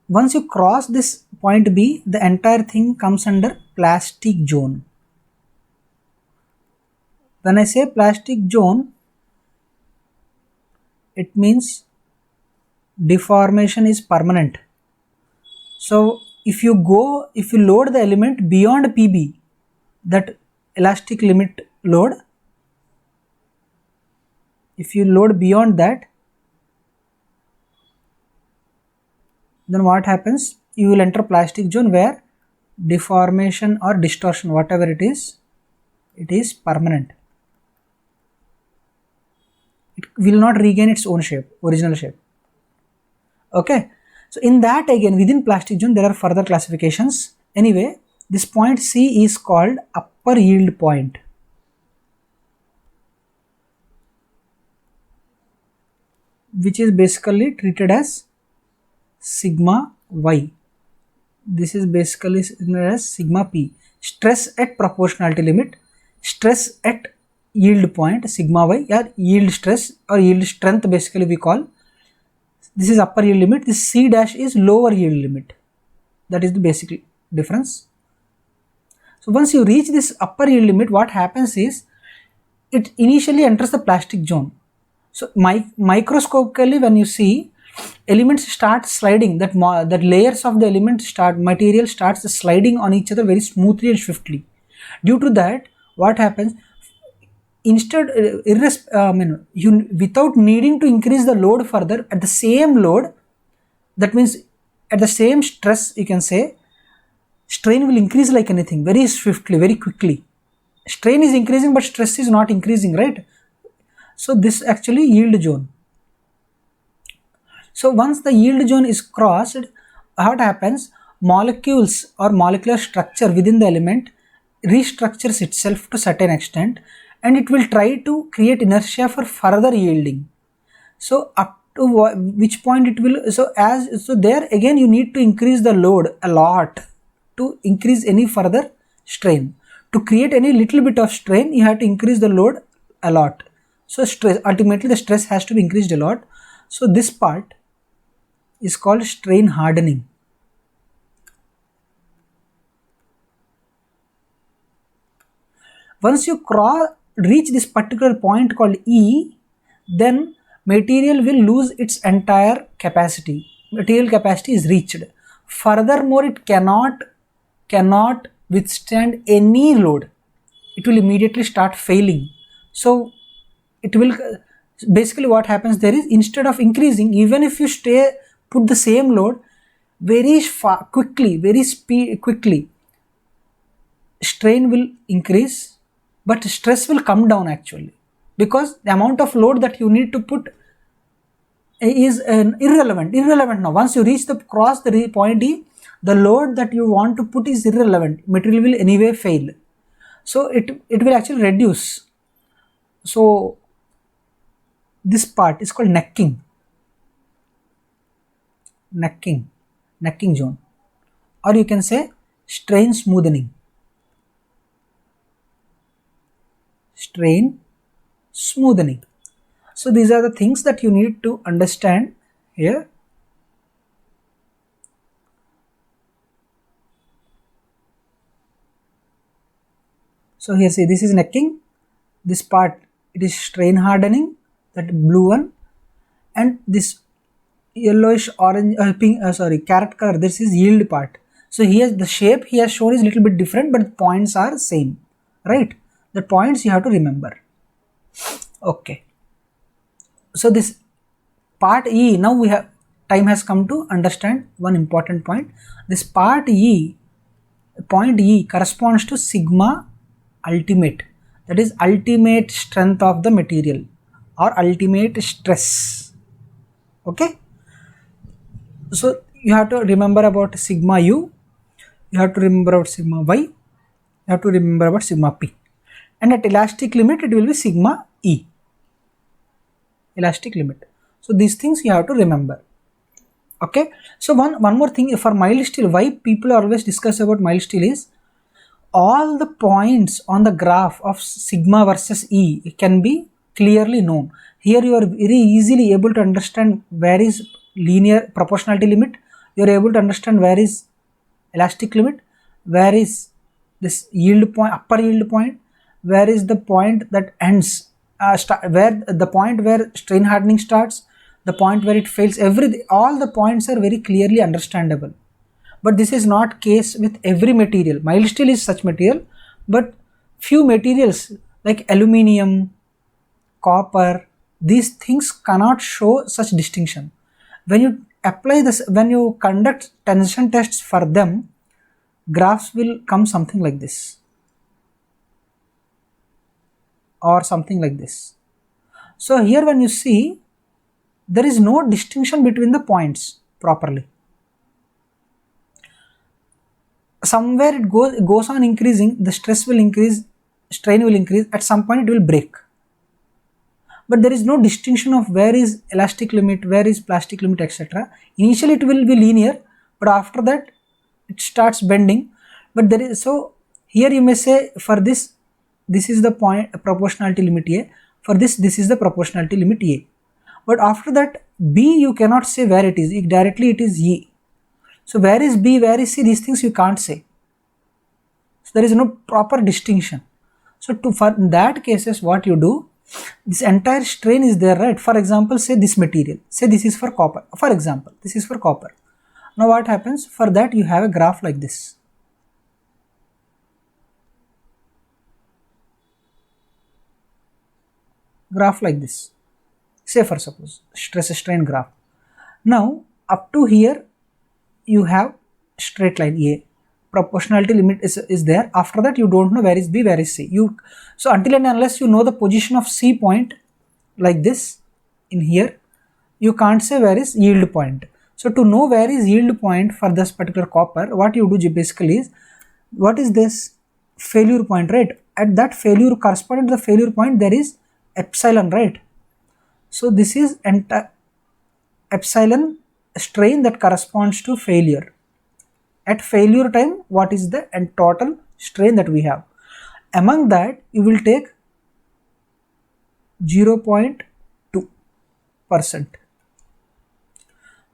once you cross this point B, the entire thing comes under plastic zone. When I say plastic zone, it means deformation is permanent. So if you load the element beyond PB, that elastic limit load, if you load beyond that, then what happens? You will enter plastic zone where deformation or distortion, whatever it is permanent. It will not regain its own shape, original shape. Okay. So in that, again, within plastic zone there are further classifications. Anyway, this point C is called upper yield point. Which is basically treated as sigma y. This is basically treated as sigma p. Stress at proportionality limit, stress at yield point sigma y, or yield stress or yield strength basically we call. This is upper yield limit, this C dash is lower yield limit. That is the basic difference. So once you reach this upper yield limit, what happens is it initially enters the plastic zone. So microscopically when you see, elements start sliding, that layers of the material starts sliding on each other very smoothly and swiftly. Due to that, what happens, instead without needing to increase the load further, at the same load, that means at the same stress, you can say strain will increase like anything, very swiftly, very quickly. Strain is increasing but stress is not increasing, right? So this actually yield zone. So once the yield zone is crossed, what happens, molecules or molecular structure within the element restructures itself to certain extent, and it will try to create inertia for further yielding. So up to which point it will, so there again you need to increase the load a lot to increase any further strain. To create any little bit of strain, you have to increase the load a lot. So stress, ultimately the stress has to be increased a lot. So this part is called strain hardening. Once you reach this particular point called E, then material will lose its entire capacity. Material capacity is reached. Furthermore, it cannot withstand any load. It will immediately start failing. So it will, basically what happens there is, instead of increasing, even if you put the same load very quickly, strain will increase but stress will come down actually, because the amount of load that you need to put is irrelevant now. Once you cross the point E, the load that you want to put is irrelevant. Material will anyway fail, so it will actually reduce. So this part is called necking zone, or you can say strain smoothing. So these are the things that you need to understand here. So here, see, this is necking, this part it is strain hardening, that blue one, and this yellowish orange carrot color, this is yield part. So here the shape he has shown is little bit different, but the points are same, right? The points you have to remember. Okay, so this part E, now time has come to understand one important point. This point E corresponds to sigma ultimate, that is ultimate strength of the material or ultimate stress. Okay, so you have to remember about sigma U, you have to remember about sigma Y, you have to remember about sigma P, and at elastic limit it will be sigma E, elastic limit. So these things you have to remember. Okay, so one more thing for mild steel, why people always discuss about mild steel is, all the points on the graph of sigma versus E can be clearly known. Here you are very easily able to understand where is linear proportionality limit, you are able to understand where is elastic limit, where is this yield point, upper yield point, where is the point that ends, where the point where strain hardening starts, the point where it fails, all the points are very clearly understandable. But this is not case with every material. Mild steel is such material, but few materials like aluminium, copper, these things cannot show such distinction. When you apply this, when you conduct tension tests for them, graphs will come something like this or something like this. So here when you see, there is no distinction between the points properly. Somewhere it goes on increasing, the stress will increase, strain will increase, at some point it will break. But there is no distinction of where is elastic limit, where is plastic limit, etc. Initially it will be linear, but after that it starts bending. But there is, so here you may say, for this is the point proportionality limit A, for this is the proportionality limit A. But after that B you cannot say where it is, directly it is E. So where is B, where is C, these things you can't say. So there is no proper distinction. So for that cases, what you do, This entire strain is there, right? For example, say this material, say this is for copper, for example, this is for copper. Now what happens? For that you have a graph like this. Graph like this, say for suppose stress strain graph. Now up to here you have straight line A, proportionality limit is there. After that you don't know where is B, where is C. So until and unless you know the position of C point like this in here, you can't say where is yield point. So to know where is yield point for this particular copper, what you do basically is, what is this failure point, right? At that failure, corresponding to the failure point, there is epsilon, right? So this is epsilon strain that corresponds to failure. At failure time, what is the total strain that we have? Among that, you will take 0.2%.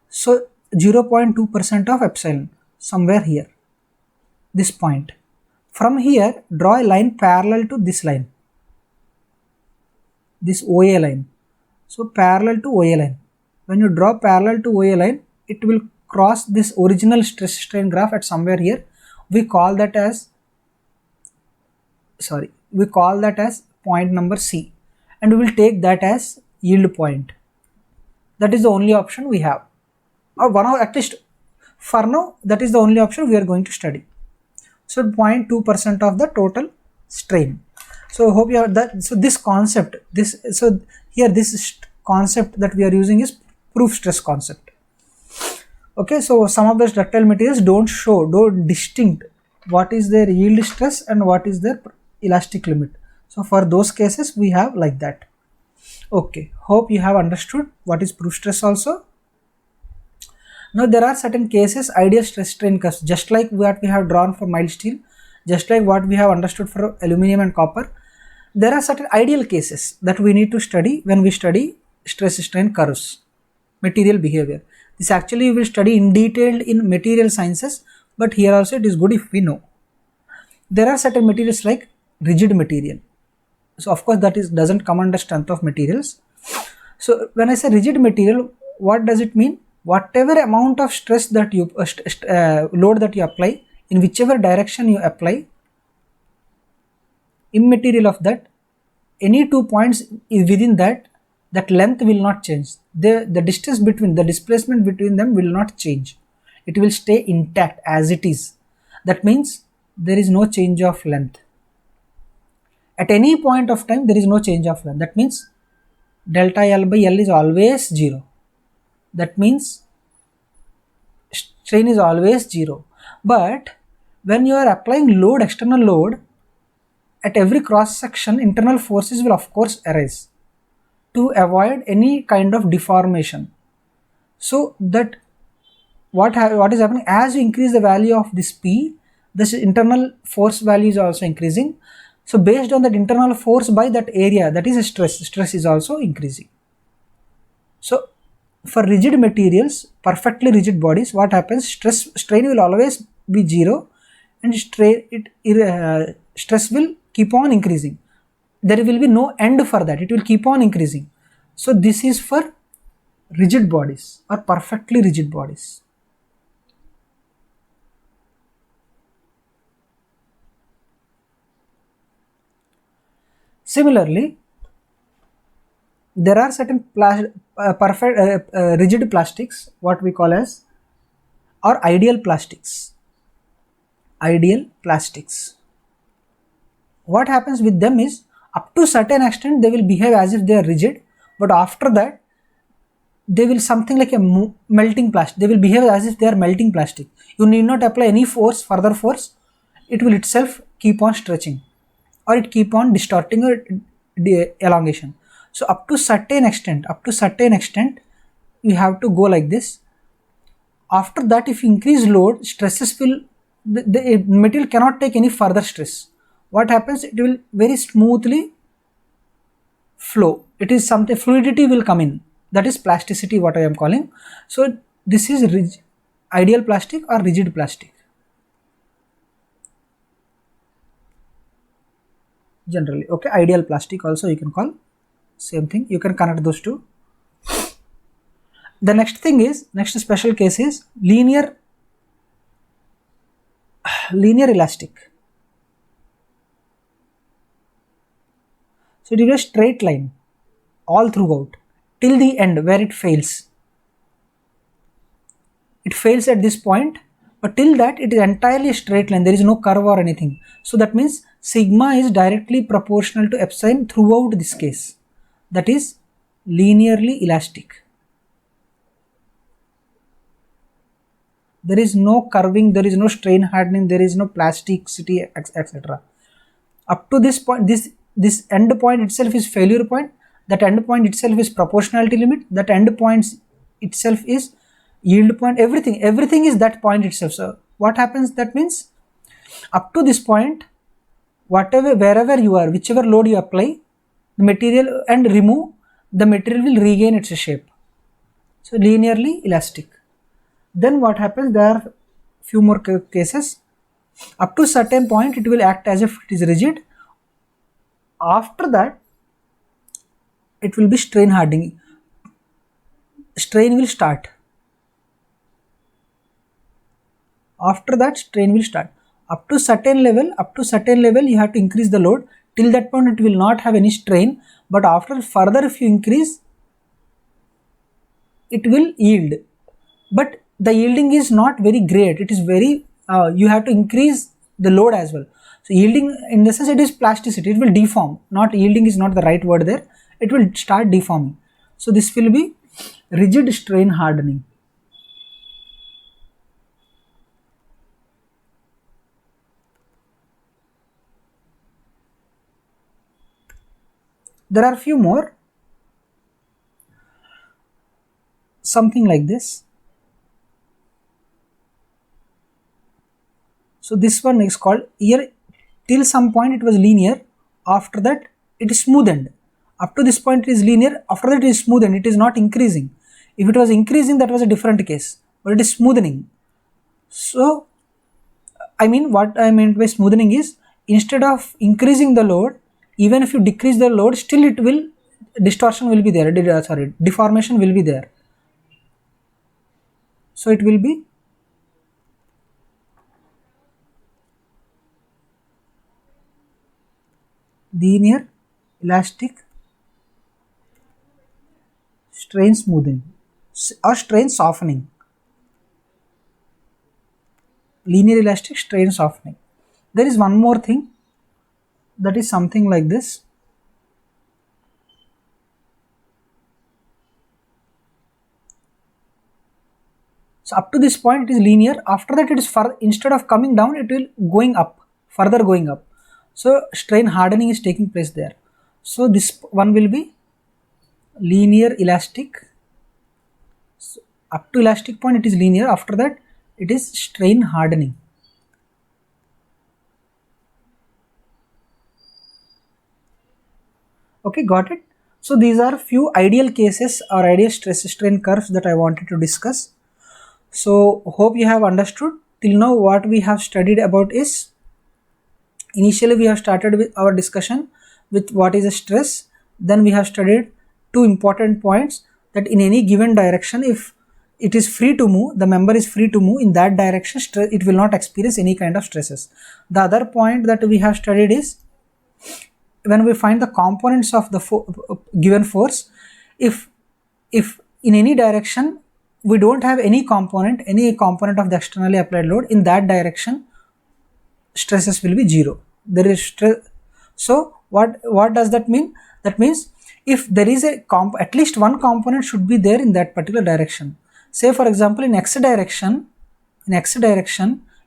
So 0.2% of epsilon, somewhere here, this point. From here, draw a line parallel to this line, this OA line. So parallel to OA line. When you draw parallel to OA line, it will cross this original stress strain graph at somewhere here. We call that as point number C, and we will take that as yield point. That is the only option we have, or one of, at least for now, that is the only option we are going to study. So 0.2% of the total strain. So hope you have that. So this concept, this concept that we are using is proof stress concept. Okay, so some of the ductile materials don't distinct what is their yield stress and what is their elastic limit. So for those cases we have like that. Okay, hope you have understood what is proof stress also. Now there are certain cases, ideal stress strain curves, just like what we have drawn for mild steel, just like what we have understood for aluminum and copper. There are certain ideal cases that we need to study when we study stress strain curves, material behavior. This actually we will study in detail in material sciences, but here also it is good if we know. There are certain materials like rigid material. So of course that doesn't come under strength of materials. So when I say rigid material, what does it mean? Whatever amount of stress that you load that you apply, in whichever direction you apply, immaterial of that, any 2 points is within that length will not change. The distance between, the displacement between them will not change. It will stay intact as it is. That means there is no change of length. At any point of time, there is no change of length. That means delta L by L is always 0. That means strain is always 0. But when you are applying load, external load, at every cross section, internal forces will of course arise to avoid any kind of deformation. So that what is happening, as you increase the value of this P, this internal force value is also increasing. So based on that internal force by that area, that is a stress is also increasing. So for rigid materials, perfectly rigid bodies, what happens? Strain will always be 0, and stress will keep on increasing. There will be no end for that. It will keep on increasing. So this is for rigid bodies or perfectly rigid bodies. Similarly, there are certain rigid plastics, what we call as, or ideal plastics. Ideal plastics. What happens with them is, up to certain extent they will behave as if they are rigid, but after that they will something like a melting plastic. They will behave as if they are melting plastic. You need not apply any force, further force. It will itself keep on stretching, or it keep on distorting or elongation. So up to certain extent, you have to go like this. After that, if you increase load, stresses will, the material cannot take any further stress. What happens? It will very smoothly flow. It is something, fluidity will come in. That is plasticity, what I am calling. So this is ideal plastic or rigid plastic. Generally, okay, ideal plastic also you can call. same thing, you can connect those two. The next thing is, next special case is linear elastic. So it is a straight line all throughout till the end where it fails. It fails at this point, but till that it is entirely a straight line, there is no curve or anything. So that means sigma is directly proportional to epsilon throughout this case. That is linearly elastic. There is no curving, there is no strain hardening, there is no plasticity, etc. Up to this point, this end point itself is failure point, that end point itself is proportionality limit, that end point itself is yield point, everything is that point itself. So what happens, that means up to this point, wherever you are, whichever load you apply the material and remove, the material will regain its shape. So linearly elastic. Then what happens, there are few more cases. Up to certain point it will act as if it is rigid. After that it will be strain hardening, strain will start. After that strain will start. Up to certain level you have to increase the load. Till that point it will not have any strain, but after further if you increase, it will yield. But the yielding is not very great, it is very you have to increase the load as well. So yielding, in the sense, it is plasticity, it will deform, not yielding is not the right word there, it will start deforming. So this will be rigid strain hardening. There are few more, something like this. So this one is called, here till some point it was linear, after that it is smoothened. Up to this point it is linear, after that it is smoothened, it is not increasing. If it was increasing, that was a different case, but it is smoothening. So I mean, what I meant by smoothening is, instead of increasing the load, even if you decrease the load, still it will, distortion will be there, deformation will be there. So it will be linear elastic strain smoothing or strain softening. Linear elastic strain softening. There is one more thing, that is something like this. So up to this point it is linear, after that it is instead of coming down, it will going up, further going up. So strain hardening is taking place there. So this one will be linear elastic. So up to elastic point it is linear, after that it is strain hardening. Okay, got it? So these are few ideal cases or ideal stress strain curves that I wanted to discuss. So hope you have understood. Till now what we have studied about is, initially we have started with our discussion with what is a stress. Then we have studied two important points, that in any given direction, if it is free to move, the member is free to move in that direction, it will not experience any kind of stresses. The other point that we have studied is, when we find the components of the given force, if in any direction we don't have any component of the externally applied load, in that direction stresses will be zero. There is stress. So what does that mean? That means if there is at least one component should be there in that particular direction. Say for example, in x direction,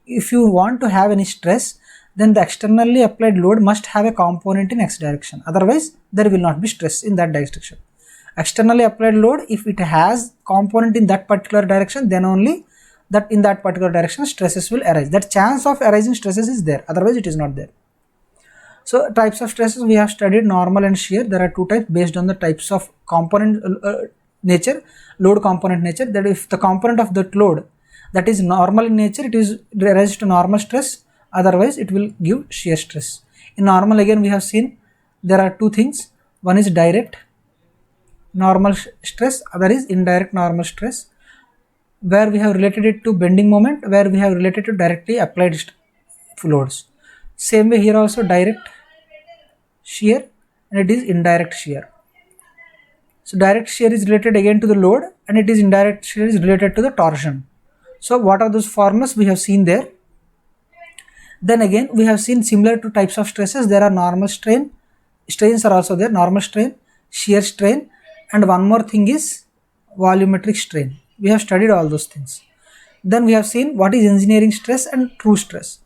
if you want to have any stress, then the externally applied load must have a component in x direction, otherwise there will not be stress in that direction. Externally applied load, if it has component in that particular direction, then only that in that particular direction stresses will arise. That chance of arising stresses is there, otherwise it is not there. So types of stresses we have studied, normal and shear. There are two types based on the types of component nature, load component nature. That if the component of that load that is normal in nature, it is rises to normal stress, otherwise it will give shear stress. In normal, again we have seen there are two things. One is direct normal stress, other is indirect normal stress, where we have related it to bending moment, where we have related to directly applied loads. Same way here also direct shear and it is indirect shear. So direct shear is related again to the load and it is indirect shear is related to the torsion. So what are those formulas we have seen there? Then again we have seen similar to types of stresses, there are normal strain, strains are also there, normal strain, shear strain, and one more thing is volumetric strain. We have studied all those things. Then we have seen what is engineering stress and true stress.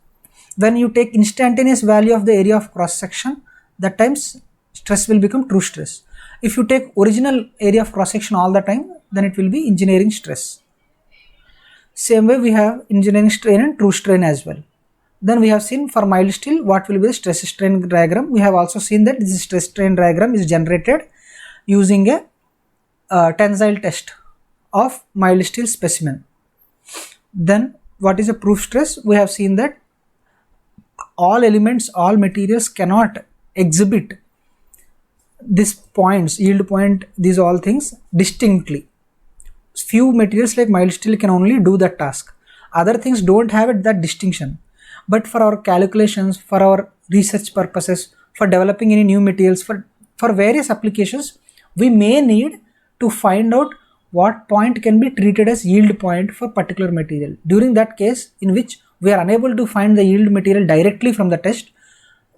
When you take instantaneous value of the area of cross section, that times stress will become true stress. If you take original area of cross section all the time, then it will be engineering stress. Same way we have engineering strain and true strain as well. Then we have seen for mild steel what will be the stress strain diagram. We have also seen that this stress strain diagram is generated using a tensile test of mild steel specimen. Then what is a proof stress? We have seen that all elements, all materials cannot exhibit these points, yield point, these all things distinctly. Few materials like mild steel can only do that task. Other things don't have that distinction. But for our calculations, for our research purposes, for developing any new materials, for various applications, we may need to find out what point can be treated as yield point for particular material. During that case in which we are unable to find the yield material directly from the test,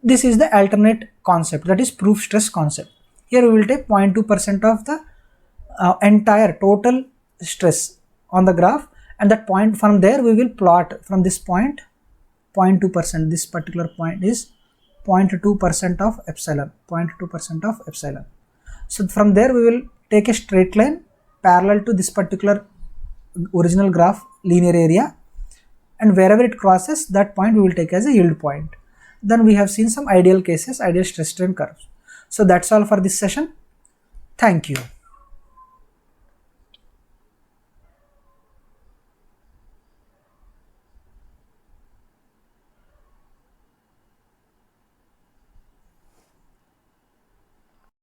this is the alternate concept, that is proof stress concept. Here we will take 0.2% of the entire total stress on the graph, and that point from there we will plot from this point 0.2%, this particular point is 0.2% of epsilon, 0.2% of epsilon. So from there we will take a straight line parallel to this particular original graph linear area, and wherever it crosses that point we will take as a yield point. Then we have seen some ideal cases, ideal stress strain curves. So that's all for this session. Thank you.